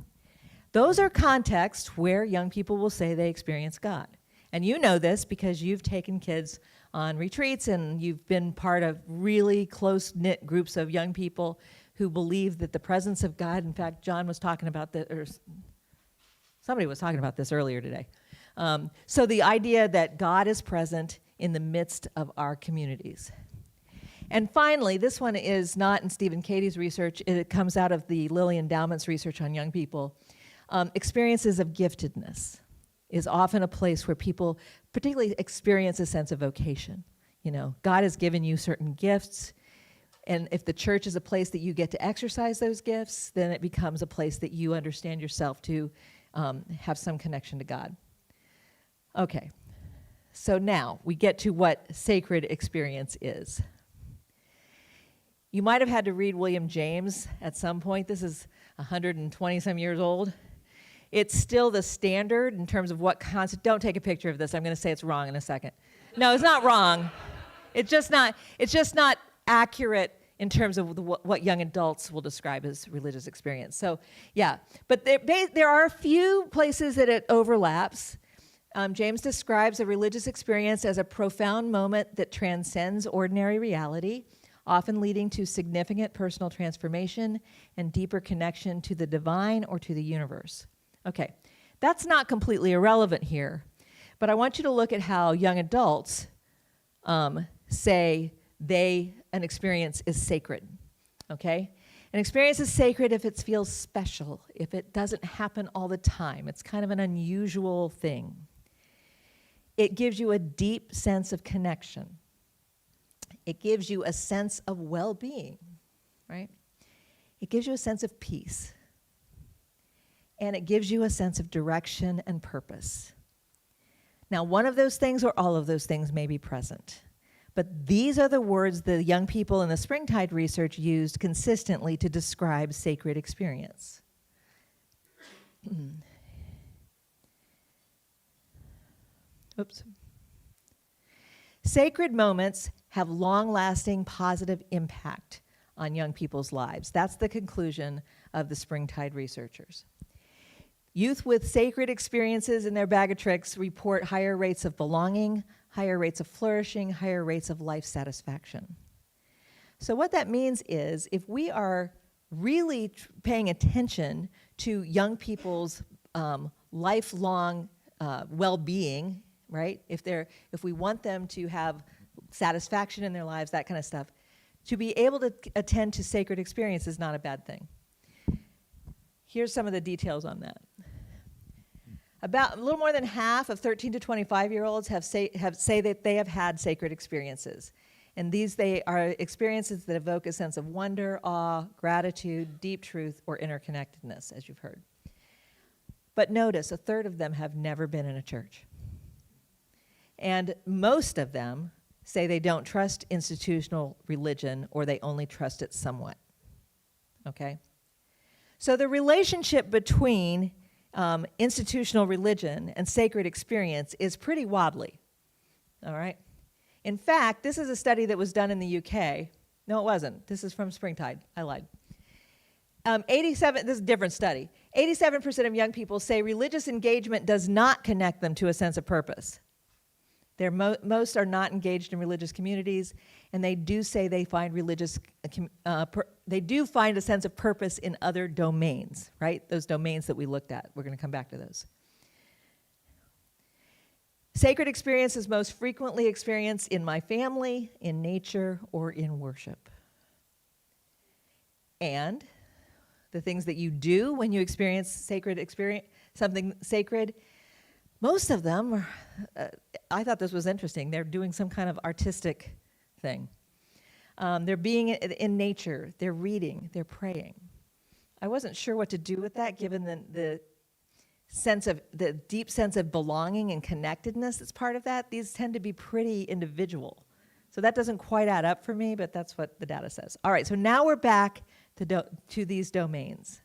Those are contexts where young people will say they experience God. And you know this because you've taken kids on retreats and you've been part of really close-knit groups of young people who believe that the presence of God, in fact, John was talking about this, or somebody was talking about this earlier today. So the idea that God is present in the midst of our communities. And finally, this one is not in Steve and Katie's research. It comes out of the Lilly Endowment's research on young people. Experiences of giftedness is often a place where people particularly experience a sense of vocation. You know, God has given you certain gifts, and if the church is a place that you get to exercise those gifts, then it becomes a place that you understand yourself to have some connection to God. Okay, so now we get to what sacred experience is. You might have had to read William James at some point. This is 120 some years old. It's still the standard in terms of what don't take a picture of this. I'm going to say it's wrong in a second. No, it's not wrong. It's just not accurate in terms of what young adults will describe as religious experience. So, yeah, but there are a few places that it overlaps. James describes a religious experience as a profound moment that transcends ordinary reality, often leading to significant personal transformation and deeper connection to the divine or to the universe. Okay, that's not completely irrelevant here, but I want you to look at how young adults say an experience is sacred, okay? An experience is sacred if it feels special, if it doesn't happen all the time. It's kind of an unusual thing. It gives you a deep sense of connection. It gives you a sense of well-being, right? It gives you a sense of peace. And it gives you a sense of direction and purpose. Now, one of those things or all of those things may be present. But these are the words the young people in the Springtide research used consistently to describe sacred experience. Oops. Sacred moments have long-lasting positive impact on young people's lives. That's the conclusion of the Springtide researchers. Youth with sacred experiences in their bag of tricks report higher rates of belonging, higher rates of flourishing, higher rates of life satisfaction. So what that means is if we are really paying attention to young people's lifelong well-being, right? If we want them to have satisfaction in their lives, that kind of stuff, to be able to attend to sacred experience is not a bad thing. Here's some of the details on that. About a little more than half of 13 to 25-year-olds say that they have had sacred experiences. And they are experiences that evoke a sense of wonder, awe, gratitude, deep truth, or interconnectedness, as you've heard. But notice, a third of them have never been in a church. And most of them say they don't trust institutional religion or they only trust it somewhat. Okay? So the relationship between institutional religion and sacred experience is pretty wobbly. All right? In fact, this is a study that was done in the UK. No, it wasn't. This is from Springtide. I lied. 87, this is a different study. 87% of young people say religious engagement does not connect them to a sense of purpose. Most are not engaged in religious communities, and they do say they find they do find a sense of purpose in other domains, right? Those domains that we looked at. We're going to come back to those. Sacred experience is most frequently experienced in my family, in nature, or in worship. And the things that you do when you experience something sacred, most of them are, I thought this was interesting. They're doing some kind of artistic thing. They're being in nature. They're reading. They're praying. I wasn't sure what to do with that, given the deep sense of belonging and connectedness that's part of that. These tend to be pretty individual. So that doesn't quite add up for me, but that's what the data says. All right, so now we're back to these domains.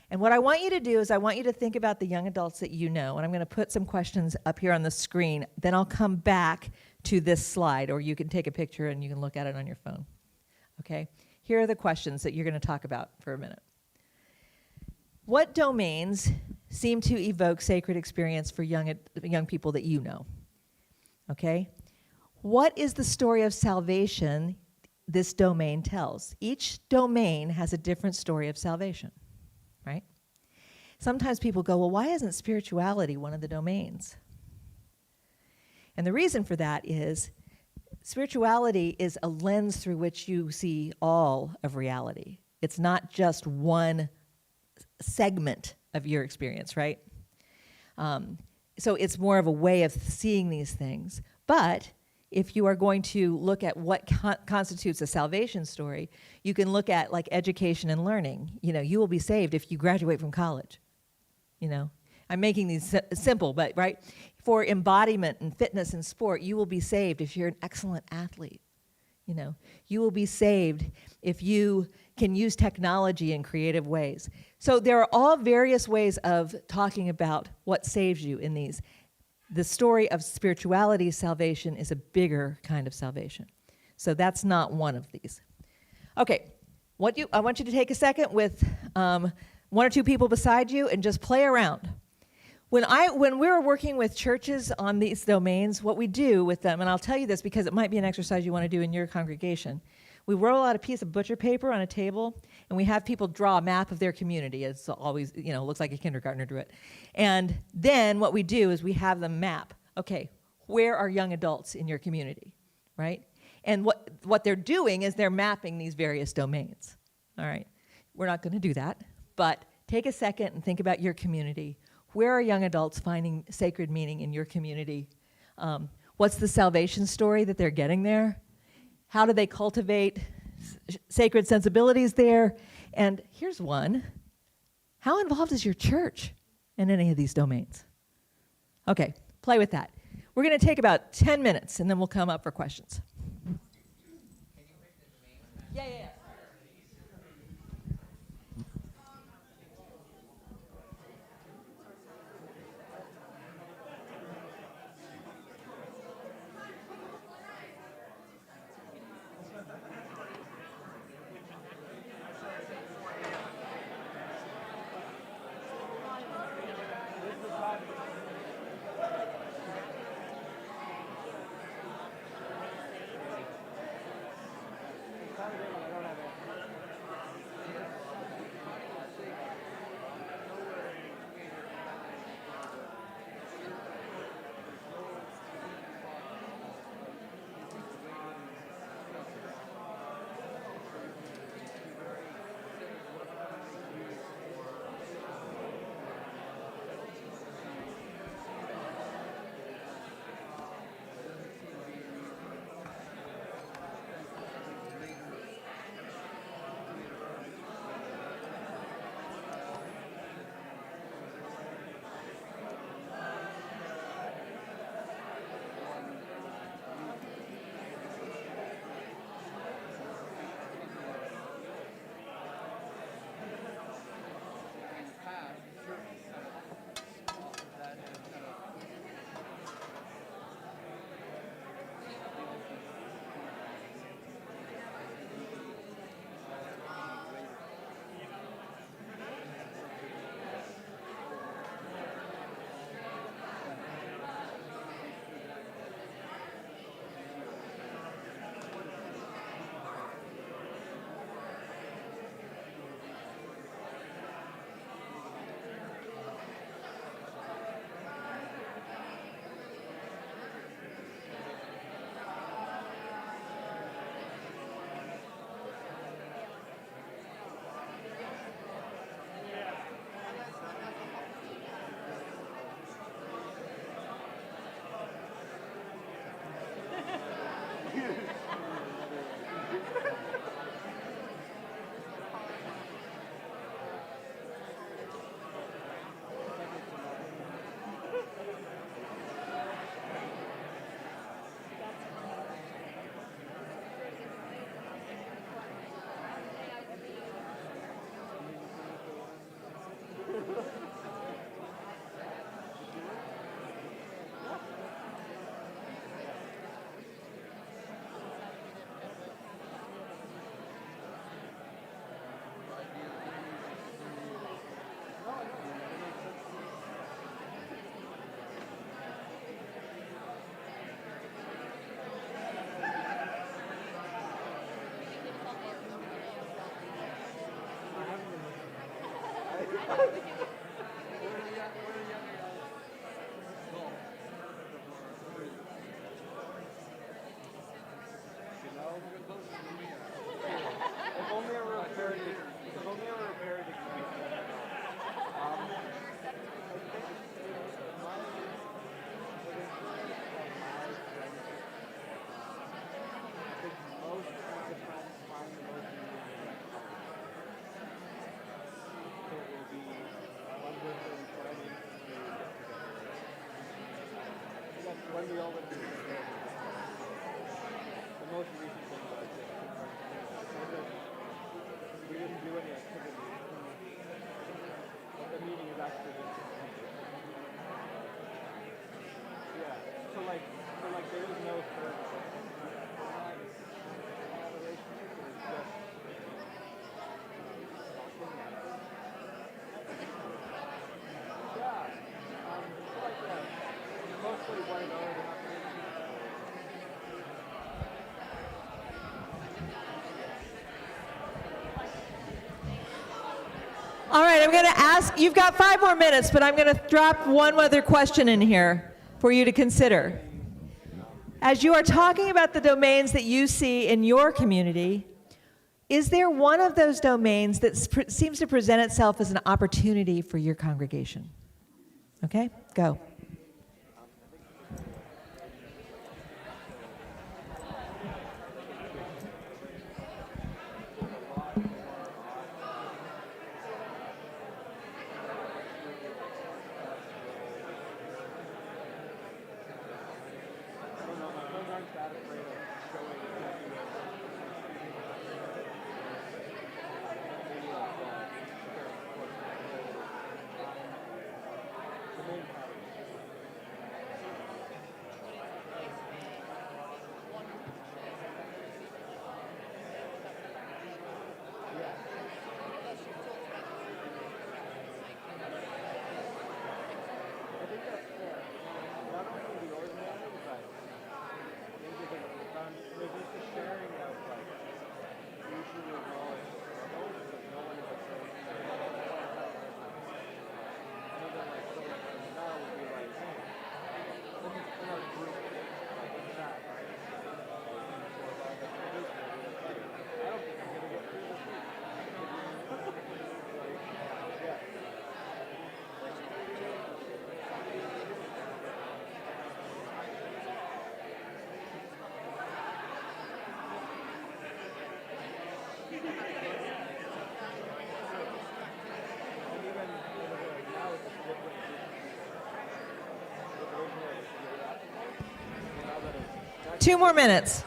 And what I want you to do is I want you to think about the young adults that you know, and I'm going to put some questions up here on the screen. Then I'll come back to this slide, or you can take a picture and you can look at it on your phone. Okay? Here are the questions that you're going to talk about for a minute. What domains seem to evoke sacred experience for young people that you know? Okay? What is the story of salvation this domain tells? Each domain has a different story of salvation, right? Sometimes people go, well, why isn't spirituality one of the domains? And the reason for that is spirituality is a lens through which you see all of reality. It's not just one segment of your experience, right? So it's more of a way of seeing these things. But if you are going to look at what constitutes a salvation story, you can look at like education and learning. You know, you will be saved if you graduate from college. You know, I'm making these simple, but right? For embodiment and fitness and sport, you will be saved if you're an excellent athlete. You know, you will be saved if you can use technology in creative ways. So there are all various ways of talking about what saves you in these. The story of spirituality salvation is a bigger kind of salvation. So that's not one of these. Okay, I want you to take a second with one or two people beside you and just play around. When we're working with churches on these domains, what we do with them, and I'll tell you this because it might be an exercise you want to do in your congregation, we roll out a piece of butcher paper on a table, and we have people draw a map of their community. It's always, you know, looks like a kindergartner drew it. And then what we do is we have them map, okay, where are young adults in your community, right? And what they're doing is they're mapping these various domains, all right? We're not going to do that, but take a second and think about your community. Where are young adults finding sacred meaning in your community? What's the salvation story that they're getting there? How do they cultivate sacred sensibilities there? And here's one. How involved is your church in any of these domains? Okay, play with that. We're going to take about 10 minutes, and then we'll come up for questions. Yeah. If only I were very when we all went to the most recent thing was we didn't do any activity. But the meeting is actually just yeah. So like there is no third relationship. It's just yeah. Like that. Mostly what it already happened. All right, I'm going to ask, you've got 5 more minutes, but I'm going to drop one other question in here for you to consider. As you are talking about the domains that you see in your community, is there one of those domains that seems to present itself as an opportunity for your congregation? Okay, go. Two more minutes.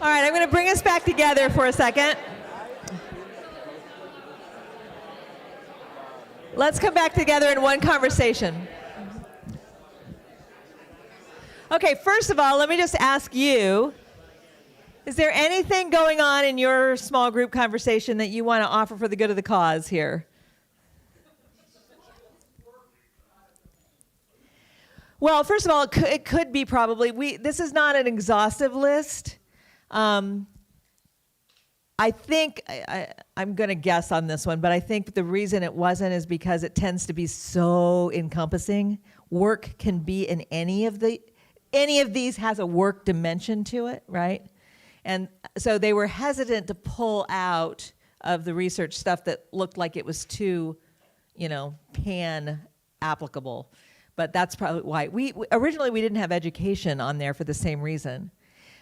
All right, I'm going to bring us back together for a second. Let's come back together in one conversation. Okay, first of all, let me just ask you, is there anything going on in your small group conversation that you want to offer for the good of the cause here? Well, first of all, it could be probably. This is not an exhaustive list. I think, I'm going to guess on this one, but I think the reason it wasn't is because it tends to be so encompassing. Work can be in any of these has a work dimension to it, right? And so they were hesitant to pull out of the research stuff that looked like it was too, pan applicable. But that's probably why. Originally we didn't have education on there for the same reason.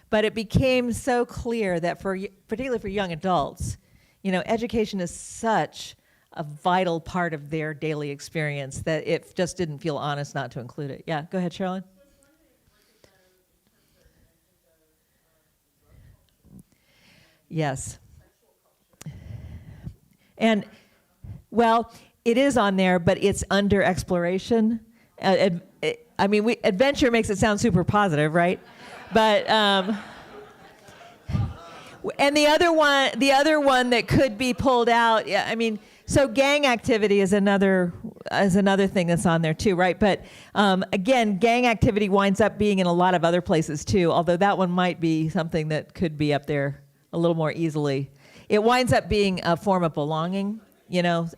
But it became so clear that particularly for young adults, education is such a vital part of their daily experience that it just didn't feel honest not to include it. Yeah, go ahead, Sherilyn. Yes. And, well, it is on there, but it's under exploration. Adventure makes it sound super positive, right? But and the other one that could be pulled out. Yeah, so gang activity is another thing that's on there too, right? But again, gang activity winds up being in a lot of other places too. Although that one might be something that could be up there a little more easily. It winds up being a form of belonging,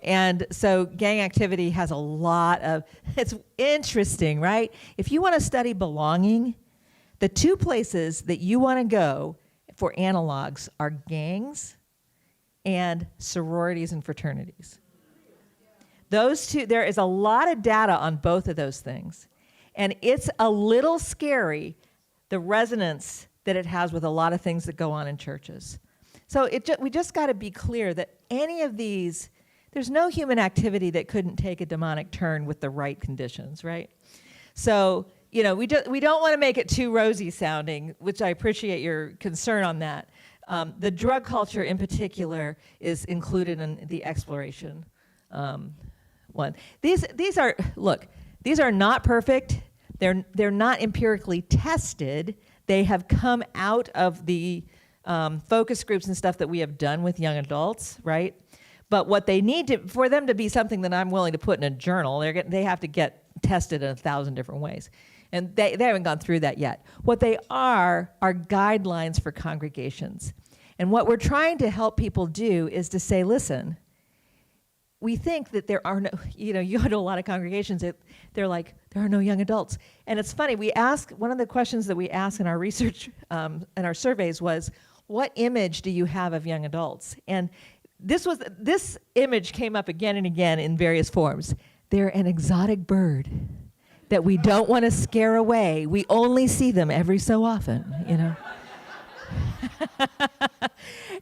and so gang activity has a lot of. It's interesting, right? If you want to study belonging, the two places that you want to go for analogs are gangs and sororities and fraternities. Those two, there is a lot of data on both of those things. And it's a little scary, the resonance that it has with a lot of things that go on in churches. So we just got to be clear that any of these, there's no human activity that couldn't take a demonic turn with the right conditions, right? So, we don't want to make it too rosy sounding, which I appreciate your concern on that. The drug culture in particular is included in the exploration one. These are not perfect. They're not empirically tested. They have come out of the focus groups and stuff that we have done with young adults, right? But what they need for them to be something that I'm willing to put in a journal, they have to get tested in 1,000 different ways. And they haven't gone through that yet. What they are guidelines for congregations. And what we're trying to help people do is to say, listen, we think that there are no, you go to a lot of congregations, they're like, there are no young adults. And it's funny, one of the questions that we ask in our research and our surveys was, what image do you have of young adults? And this image came up again and again in various forms. They're an exotic bird that we don't want to scare away. We only see them every so often,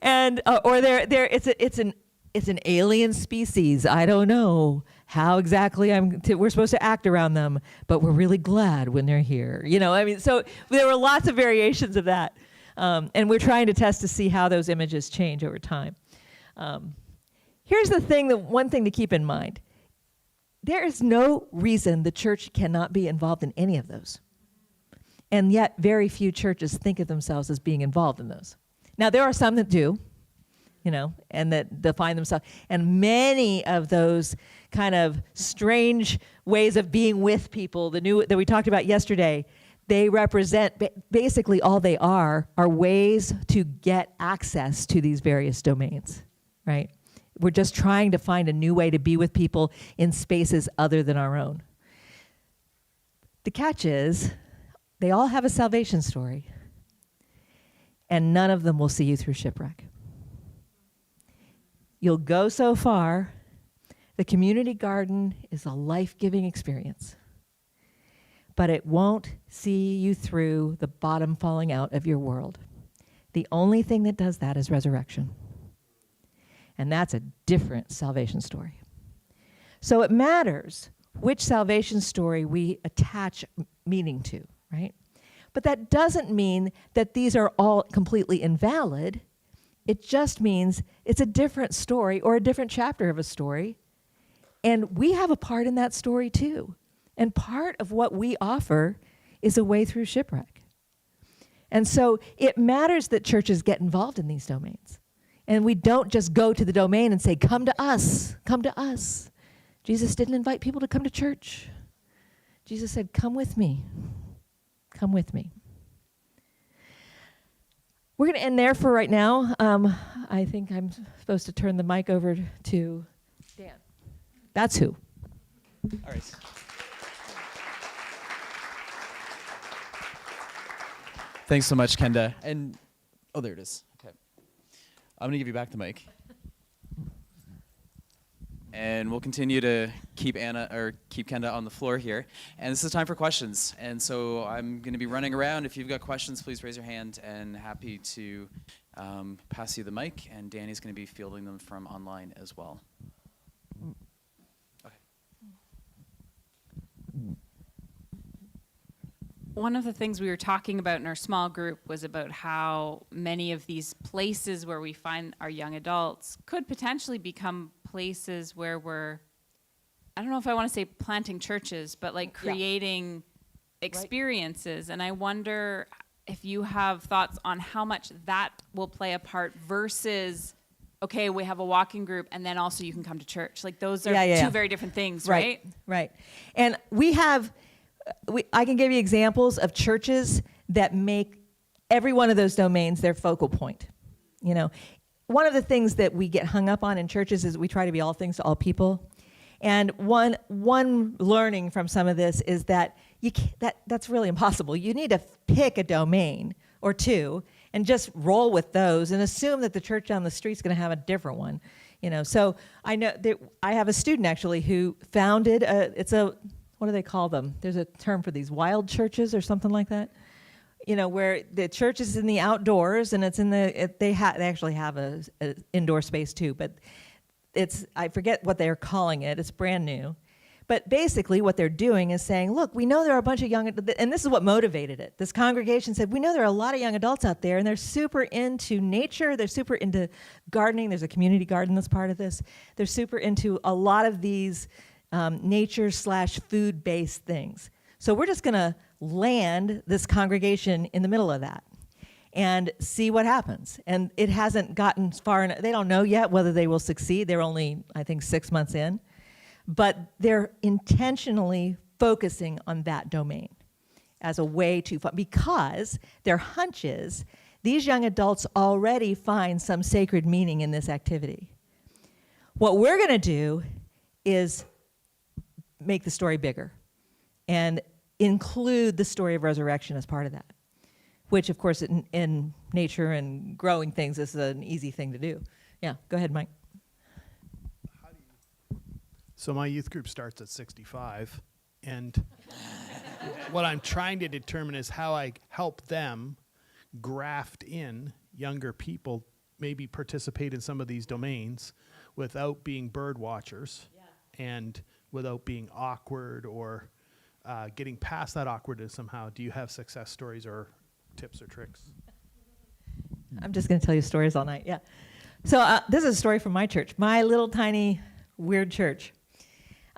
and or it's an alien species. I don't know how exactly we're supposed to act around them, but we're really glad when they're here. So there were lots of variations of that, and we're trying to test to see how those images change over time. Here's one thing to keep in mind. There is no reason the church cannot be involved in any of those. And yet, very few churches think of themselves as being involved in those. Now, there are some that do, and that define themselves. And many of those kind of strange ways of being with people, that we talked about yesterday, they represent, basically all they are ways to get access to these various domains, right? We're just trying to find a new way to be with people in spaces other than our own. The catch is, they all have a salvation story, and none of them will see you through shipwreck. You'll go so far. The community garden is a life-giving experience, but it won't see you through the bottom falling out of your world. The only thing that does that is resurrection. And that's a different salvation story. So it matters which salvation story we attach meaning to, right? But that doesn't mean that these are all completely invalid. It just means it's a different story or a different chapter of a story. And we have a part in that story too. And part of what we offer is a way through shipwreck. And so it matters that churches get involved in these domains. And we don't just go to the domain and say, come to us, come to us. Jesus didn't invite people to come to church. Jesus said, come with me. Come with me. We're going to end there for right now. I think I'm supposed to turn the mic over to Dan. That's who. All right. Thanks so much, Kenda. And, oh, there it is. Okay. I'm going to give you back the mic. And we'll continue to keep Kenda on the floor here. And this is time for questions. And so I'm going to be running around. If you've got questions, please raise your hand, and happy to pass you the mic. And Danny's going to be fielding them from online as well. Okay. One of the things we were talking about in our small group was about how many of these places where we find our young adults could potentially become places where we're, I don't know if I want to say planting churches, but like creating experiences. And I wonder if you have thoughts on how much that will play a part versus, okay, we have a walking group and then also you can come to church. Like those are two very different things, right? Right. And we have, I can give you examples of churches that make every one of those domains their focal point. You know, one of the things that we get hung up on in churches is we try to be all things to all people. And one learning from some of this is that that's really impossible. You need to pick a domain or two and just roll with those and assume that the church down the street is going to have a different one. You know, so I know that I have a student actually who founded what do they call them? There's a term for these wild churches or something like that. You know, where the church is in the outdoors and it's in they actually have a indoor space too, but I forget what they're calling it. It's brand new. But basically what they're doing is saying, look, we know there are a bunch of young, and this is what motivated it. This congregation said, we know there are a lot of young adults out there and they're super into nature. They're super into gardening. There's a community garden that's part of this. They're super into a lot of these nature/food-based things. So we're just going to land this congregation in the middle of that and see what happens. And it hasn't gotten far enough. They don't know yet whether they will succeed. They're only, I think, 6 months in. But they're intentionally focusing on that domain as a way to, because their hunch is these young adults already find some sacred meaning in this activity. What we're going to do is make the story bigger and include the story of resurrection as part of that, which, of course, in nature and growing things, this is an easy thing to do. Yeah, go ahead, Mike. So my youth group starts at 65, and what I'm trying to determine is how I help them graft in younger people, maybe participate in some of these domains without being bird watchers and without being awkward or getting past that awkwardness somehow. Do you have success stories or tips or tricks? I'm just going to tell you stories all night, yeah. So this is a story from my church, my little tiny weird church.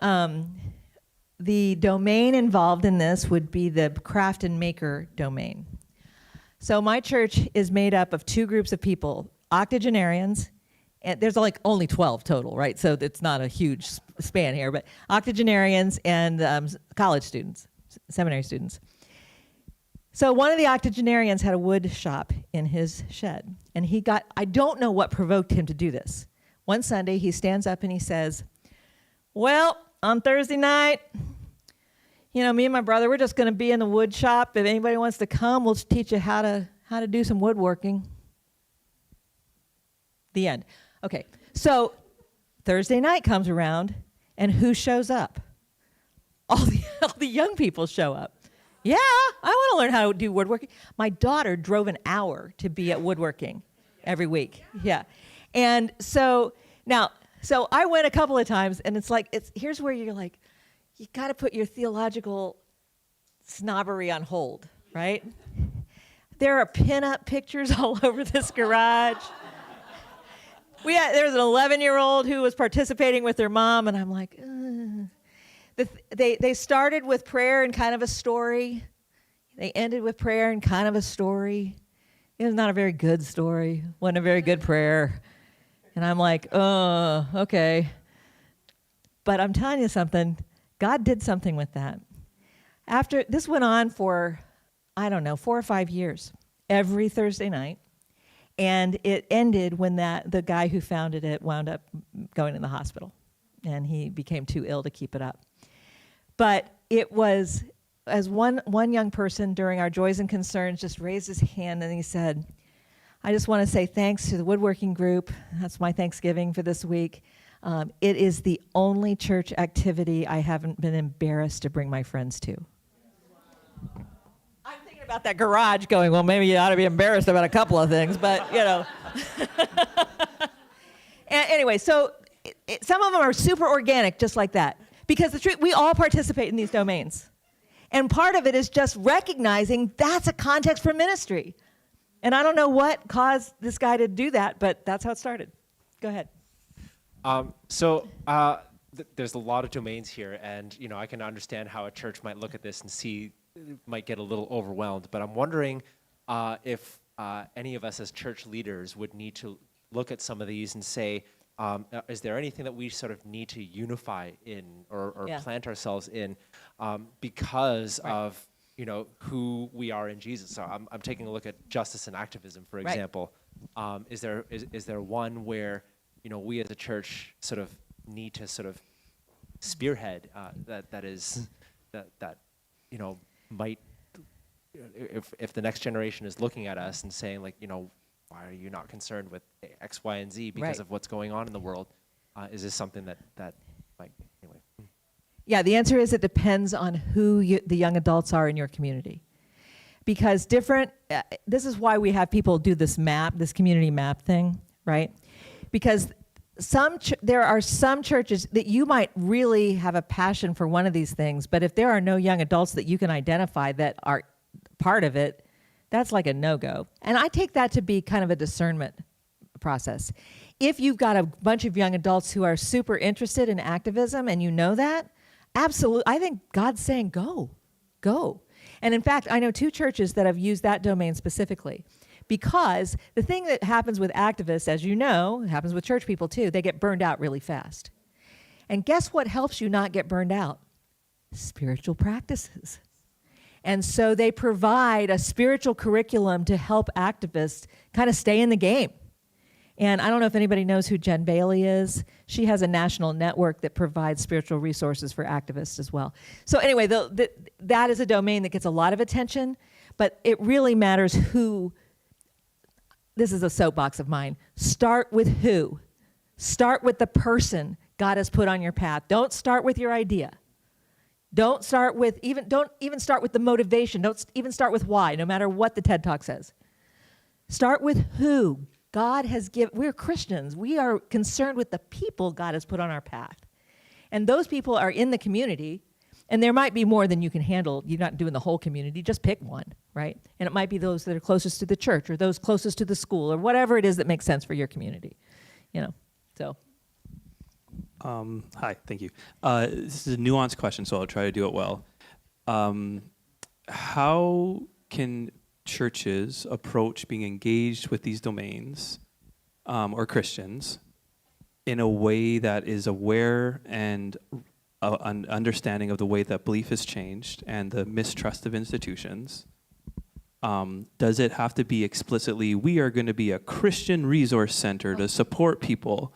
The domain involved in this would be the craft and maker domain. So my church is made up of two groups of people, octogenarians, and there's like only 12 total, right? So it's not a huge span here, but octogenarians and college students, seminary students. So one of the octogenarians had a wood shop in his shed, and I don't know what provoked him to do this. One Sunday, he stands up and he says, well, on Thursday night, you know, me and my brother, we're just going to be in the wood shop. If anybody wants to come, we'll teach you how to do some woodworking. The end. Okay, so Thursday night comes around, and who shows up? All the young people show up. Yeah, I want to learn how to do woodworking. My daughter drove an hour to be at woodworking every week. Yeah, and so I went a couple of times, and here's where you're like, you got to put your theological snobbery on hold, right? There are pinup pictures all over this garage. There was an 11-year-old who was participating with their mom, and I'm like, They started with prayer and kind of a story. They ended with prayer and kind of a story. It was not a very good story. Wasn't a very good prayer. And I'm like, oh, okay. But I'm telling you something. God did something with that. After this went on for, I don't know, 4 or 5 years, every Thursday night. And it ended when the guy who founded it wound up going in the hospital. And he became too ill to keep it up. But it was, as one young person during our Joys and Concerns just raised his hand and he said, I just want to say thanks to the woodworking group. That's my Thanksgiving for this week. It is the only church activity I haven't been embarrassed to bring my friends to. I'm thinking about that garage going, well, maybe you ought to be embarrassed about a couple of things, but, you know. Anyway, so some of them are super organic, just like that. Because the truth, we all participate in these domains. And part of it is just recognizing that's a context for ministry. And I don't know what caused this guy to do that, but that's how it started. Go ahead. There's a lot of domains here, and I can understand how a church might look at this and see, might get a little overwhelmed. But I'm wondering if any of us as church leaders would need to look at some of these and say, is there anything that we sort of need to unify in or plant ourselves in because of who we are in Jesus? So I'm taking a look at justice and activism, for example. Is there one where we as a church sort of need to sort of spearhead that might, if the next generation is looking at us and saying, like, why are you not concerned with X, Y, and Z because of what's going on in the world? Is this something that like, anyway? Yeah, the answer is it depends on who the young adults are in your community. Because this is why we have people do this community map thing, right? Because there are some churches that you might really have a passion for one of these things, but if there are no young adults that you can identify that are part of it, that's like a no-go. And I take that to be kind of a discernment process. If you've got a bunch of young adults who are super interested in activism and you know that, absolutely, I think God's saying go. And in fact, I know 2 churches that have used that domain specifically. Because the thing that happens with activists, as you know, it happens with church people too, they get burned out really fast. And guess what helps you not get burned out? Spiritual practices. And so they provide a spiritual curriculum to help activists kind of stay in the game. And I don't know if anybody knows who Jen Bailey is. She has a national network that provides spiritual resources for activists as well. So anyway, that is a domain that gets a lot of attention, but it really matters who. This is a soapbox of mine. Start with who. Start with the person God has put on your path. Don't start with your idea. Don't even start with the motivation. Don't even start with why, no matter what the TED Talk says. Start with who God has given. We're Christians. We are concerned with the people God has put on our path. And those people are in the community, and there might be more than you can handle. You're not doing the whole community. Just pick one, right? And it might be those that are closest to the church or those closest to the school or whatever it is that makes sense for your community, so. Hi, thank you. This is a nuanced question, so I'll try to do it well. How can churches approach being engaged with these domains, or Christians, in a way that is aware and an understanding of the way that belief has changed and the mistrust of institutions? Does it have to be explicitly, we are going to be a Christian resource center to support people?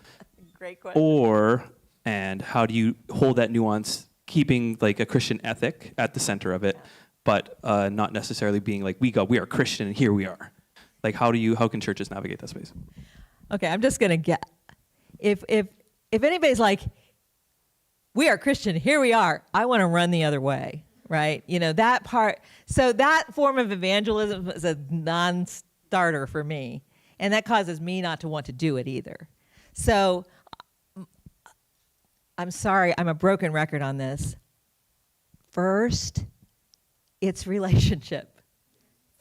Great question. And how do you hold that nuance, keeping like a Christian ethic at the center of it, but not necessarily being like, we are Christian and here we are? Like, how can churches navigate that space? Okay, I'm just gonna get, if anybody's like, we are Christian, here we are, I want to run the other way, right? That part. So that form of evangelism is a non-starter for me, and that causes me not to want to do it either. So I'm sorry, I'm a broken record on this. First, it's relationship.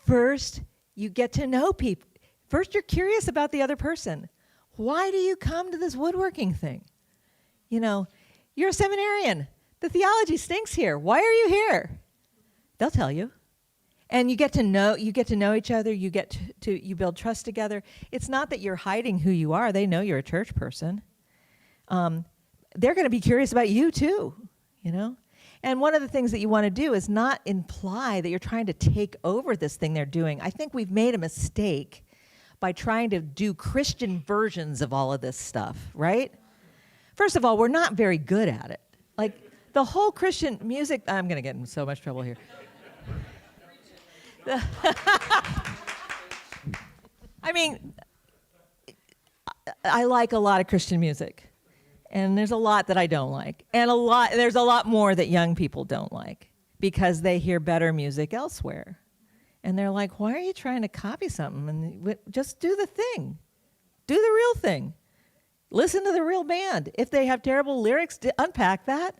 First, you get to know people. First, you're curious about the other person. Why do you come to this woodworking thing? You're a seminarian. The theology stinks here. Why are you here? They'll tell you. And you get to know each other. You get you build trust together. It's not that you're hiding who you are. They know you're a church person. They're going to be curious about you too, And one of the things that you want to do is not imply that you're trying to take over this thing they're doing. I think we've made a mistake by trying to do Christian versions of all of this stuff, right? First of all, we're not very good at it. Like, the whole Christian music, I'm going to get in so much trouble here. I mean, I like a lot of Christian music. And there's a lot that I don't like. And there's a lot more that young people don't like because they hear better music elsewhere. And they're like, why are you trying to copy something? And just do the thing. Do the real thing. Listen to the real band. If they have terrible lyrics, unpack that.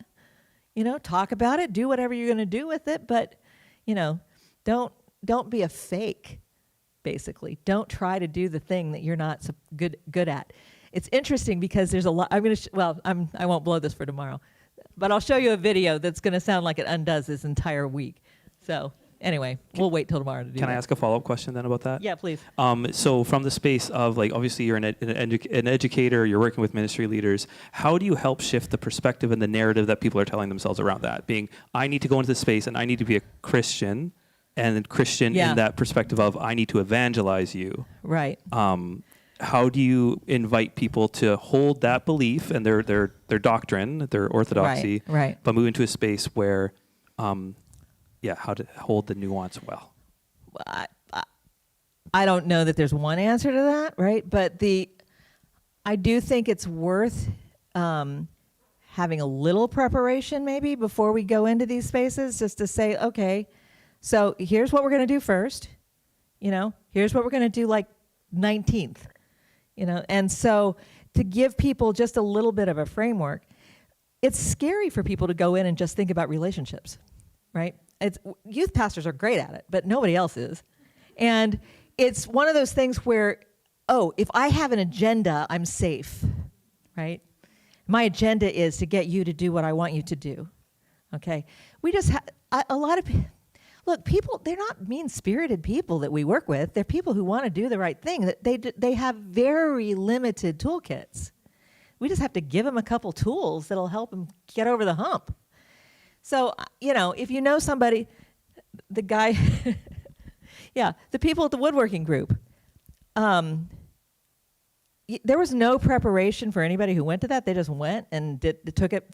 Talk about it. Do whatever you're going to do with it. But, don't be a fake, basically. Don't try to do the thing that you're not so good at. It's interesting because there's a lot. I won't blow this for tomorrow, but I'll show you a video that's going to sound like it undoes this entire week. So anyway, we'll wait till tomorrow to do that. Can I ask a follow-up question then about that? Yeah, please. So from the space of, like, obviously you're an educator, you're working with ministry leaders. How do you help shift the perspective and the narrative that people are telling themselves around that? Being, I need to go into this space and I need to be a Christian, and Christian in that perspective of, I need to evangelize you. Right. How do you invite people to hold that belief and their doctrine, their orthodoxy, right. but move into a space where, how to hold the nuance well? I don't know that there's one answer to that, right? But I do think it's worth having a little preparation maybe before we go into these spaces, just to say, okay, so here's what we're going to do first. Here's what we're going to do like 19th. And so to give people just a little bit of a framework, it's scary for people to go in and just think about relationships, right? Youth pastors are great at it, but nobody else is. And it's one of those things where, if I have an agenda, I'm safe, right? My agenda is to get you to do what I want you to do, okay? We just have a lot of people. Look, they're not mean-spirited people that we work with. They're people who want to do the right thing. They have very limited toolkits. We just have to give them a couple tools that'll help them get over the hump. So, if you know somebody, the guy, the people at the woodworking group, there was no preparation for anybody who went to that. They just went and took it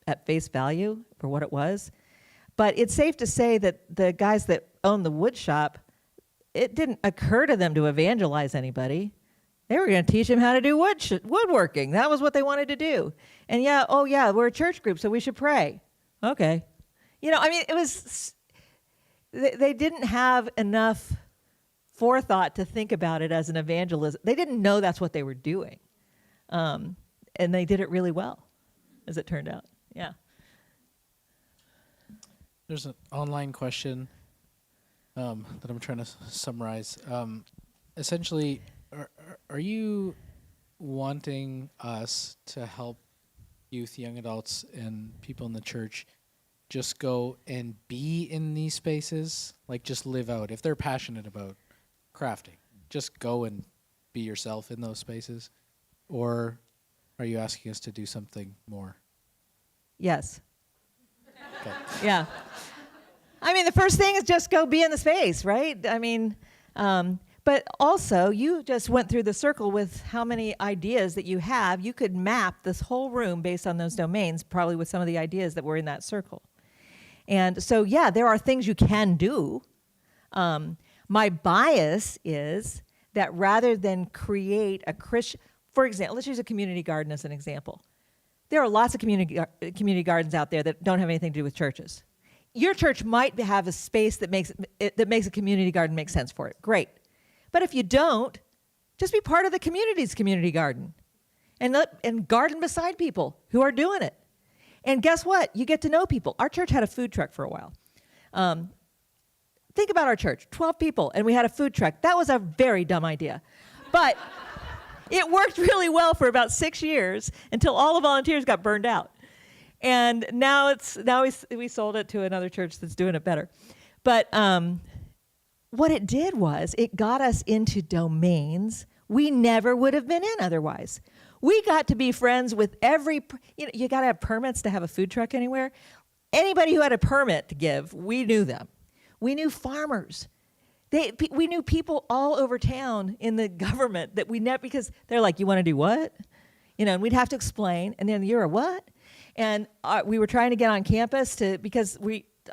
at face value for what it was. But it's safe to say that the guys that own the wood shop, it didn't occur to them to evangelize anybody. They were going to teach them how to do woodworking. That was what they wanted to do. And we're a church group, so we should pray. Okay. It was, they didn't have enough forethought to think about it as an evangelism. They didn't know that's what they were doing. And they did it really well, as it turned out. Yeah. There's an online question that I'm trying to summarize. Essentially, are you wanting us to help youth, young adults, and people in the church just go and be in these spaces? Like, just live out. If they're passionate about crafting, just go and be yourself in those spaces? Or are you asking us to do something more? Yes. Okay. Yeah. The first thing is just go be in the space, right? But also, you just went through the circle with how many ideas that you have. You could map this whole room based on those domains, probably with some of the ideas that were in that circle. And so, there are things you can do. My bias is that rather than create a Christian, for example, let's use a community garden as an example. There are lots of community gardens out there that don't have anything to do with churches. Your church might have a space that makes a community garden make sense for it. Great. But if you don't, just be part of the community's community garden and garden beside people who are doing it. And guess what? You get to know people. Our church had a food truck for a while. Think about our church, 12 people, and we had a food truck. That was a very dumb idea. But it worked really well for about 6 years until all the volunteers got burned out. And now we sold it to another church that's doing it better. But what it did was it got us into domains we never would have been in otherwise. We got to be friends with you got to have permits to have a food truck anywhere. anybody who had a permit to give, we knew them. We knew farmers. We knew people all over town in the government that we never, because they're like, you want to do what? And we'd have to explain, and then you're a what? And we were trying to get on campus because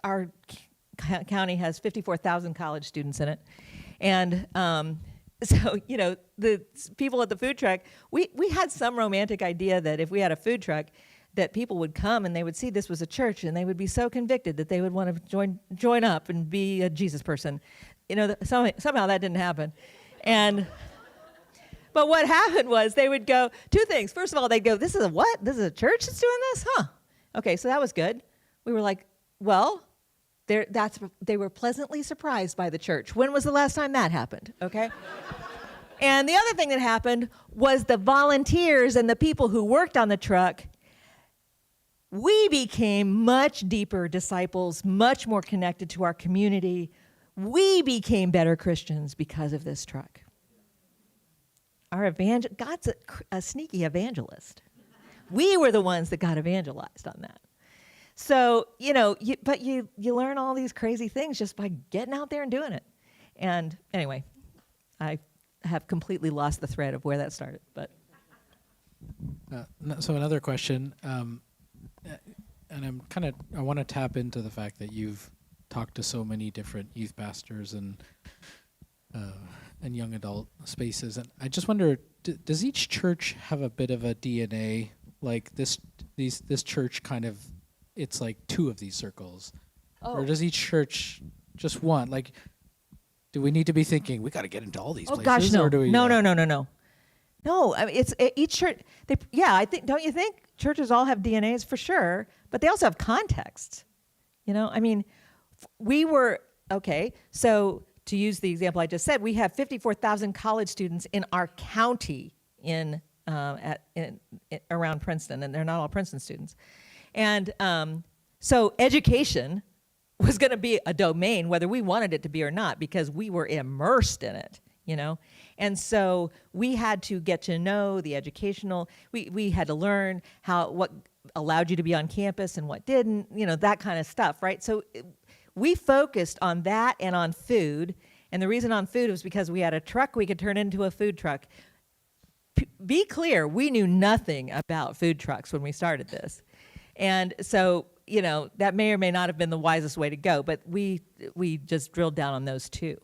our county has 54,000 college students in it. And so, the people at the food truck, we had some romantic idea that if we had a food truck, that people would come and they would see this was a church and they would be so convicted that they would want to join up and be a Jesus person. Somehow that didn't happen. But what happened was they would go, two things. First of all, they'd go, this is a what? This is a church that's doing this? Huh. Okay, so that was good. We were like, well, they were pleasantly surprised by the church. When was the last time that happened? Okay. And the other thing that happened was the volunteers and the people who worked on the truck, we became much deeper disciples, much more connected to our community. We became better Christians because of this truck. God's a sneaky evangelist. We were the ones that got evangelized on that. So, but you learn all these crazy things just by getting out there and doing it. And anyway, I have completely lost the thread of where that started. But so another question, and I want to tap into the fact that you've talked to so many different youth pastors and young adult spaces, and I just wonder, does each church have a bit of a DNA? Like this church kind of, it's like two of these circles, or does each church just one? Like, do we need to be thinking we got to get into all these places? Oh gosh, no, or do we, no. No, I mean, it's each church. I think. Don't you think churches all have DNAs for sure? But they also have context. I mean, we were okay. So to use the example I just said, we have 54,000 college students in our county around Princeton, and they're not all Princeton students. And so education was going to be a domain, whether we wanted it to be or not, because we were immersed in it, And so we had to get to know the educational, we had to learn what allowed you to be on campus and what didn't, that kind of stuff, right? So we focused on that and on food. And the reason on food was because we had a truck we could turn into a food truck. Be clear, we knew nothing about food trucks when we started this. And so, that may or may not have been the wisest way to go, but we just drilled down on those two.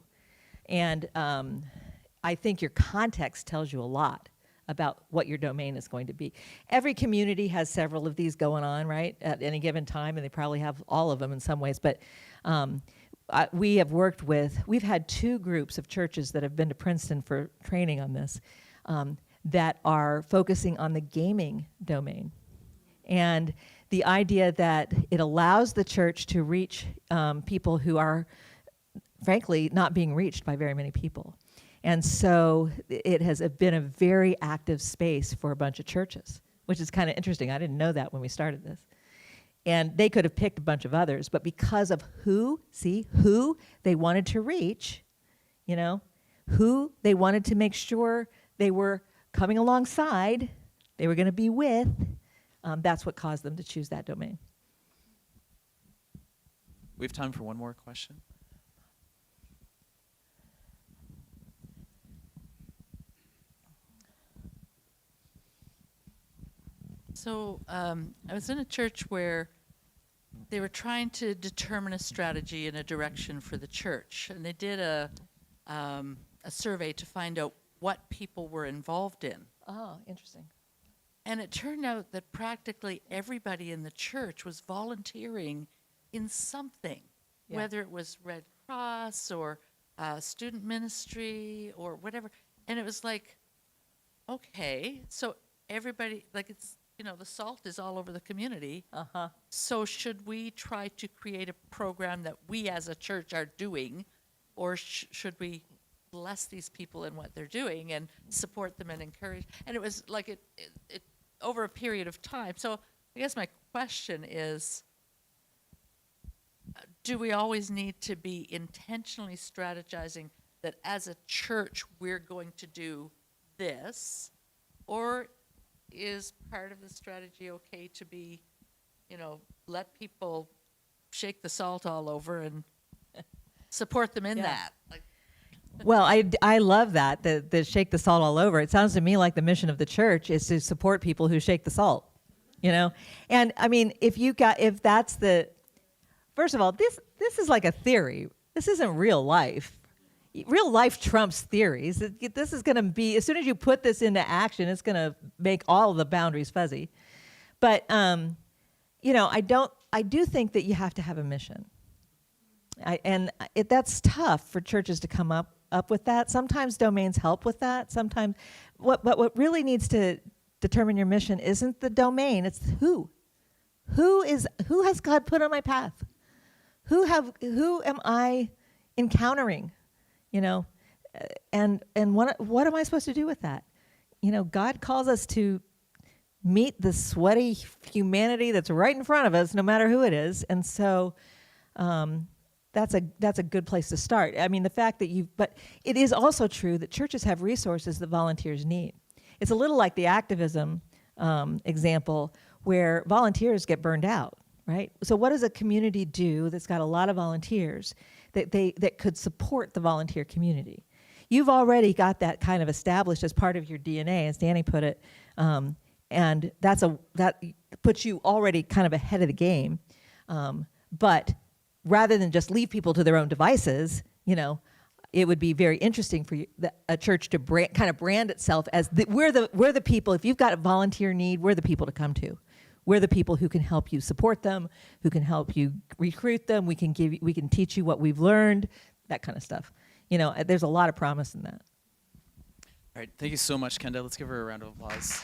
And I think your context tells you a lot about what your domain is going to be. Every community has several of these going on, right, at any given time, and they probably have all of them in some ways. But we've had two groups of churches that have been to Princeton for training on this that are focusing on the gaming domain. And the idea that it allows the church to reach people who are, frankly, not being reached by very many people. And so it has been a very active space for a bunch of churches, which is kind of interesting. I didn't know that when we started this. And they could have picked a bunch of others, but because of who they wanted to reach, who they wanted to make sure they were coming alongside, they were going to be with, that's what caused them to choose that domain. We have time for one more question. So I was in a church where they were trying to determine a strategy and a direction for the church, and they did a survey to find out what people were involved in. Oh, interesting. And it turned out that practically everybody in the church was volunteering in something, whether it was Red Cross or student ministry or whatever. And it was like, okay, so everybody, it's, the salt is all over the community. So should we try to create a program that we as a church are doing, or should we bless these people in what they're doing and support them and encourage? And it was like it over a period of time. So I guess my question is, do we always need to be intentionally strategizing that as a church we're going to do this, or is part of the strategy okay to be, let people shake the salt all over and support them in that. Like, Well, I love that, the shake the salt all over. It sounds to me like the mission of the church is to support people who shake the salt, you know? And I mean, if that's the, first of all, this is like a theory. This isn't real life. Real life trumps theories. This is going to be, as soon as you put this into action, it's going to make all of the boundaries fuzzy. But, you know, I do think that you have to have a mission. That's tough for churches to come up with that. Sometimes domains help with that. Sometimes, what really needs to determine your mission isn't the domain. It's who. Who has God put on my path? Who am I encountering? You know, and what am I supposed to do with that? You know, God calls us to meet the sweaty humanity that's right in front of us, no matter who it is, and so that's a good place to start. I mean, the fact that but it is also true that churches have resources that volunteers need. It's a little like the activism example where volunteers get burned out, right? So what does a community do that's got a lot of volunteers that could support the volunteer community? You've already got that kind of established as part of your DNA, as Danny put it, and that puts you already kind of ahead of the game. But rather than just leave people to their own devices, you know, it would be very interesting for a church to kind of brand itself as we're the people. If you've got a volunteer need, we're the people to come to. We're the people who can help you support them, who can help you recruit them. We can teach you what we've learned, that kind of stuff. You know, there's a lot of promise in that. All right, thank you so much, Kenda. Let's give her a round of applause.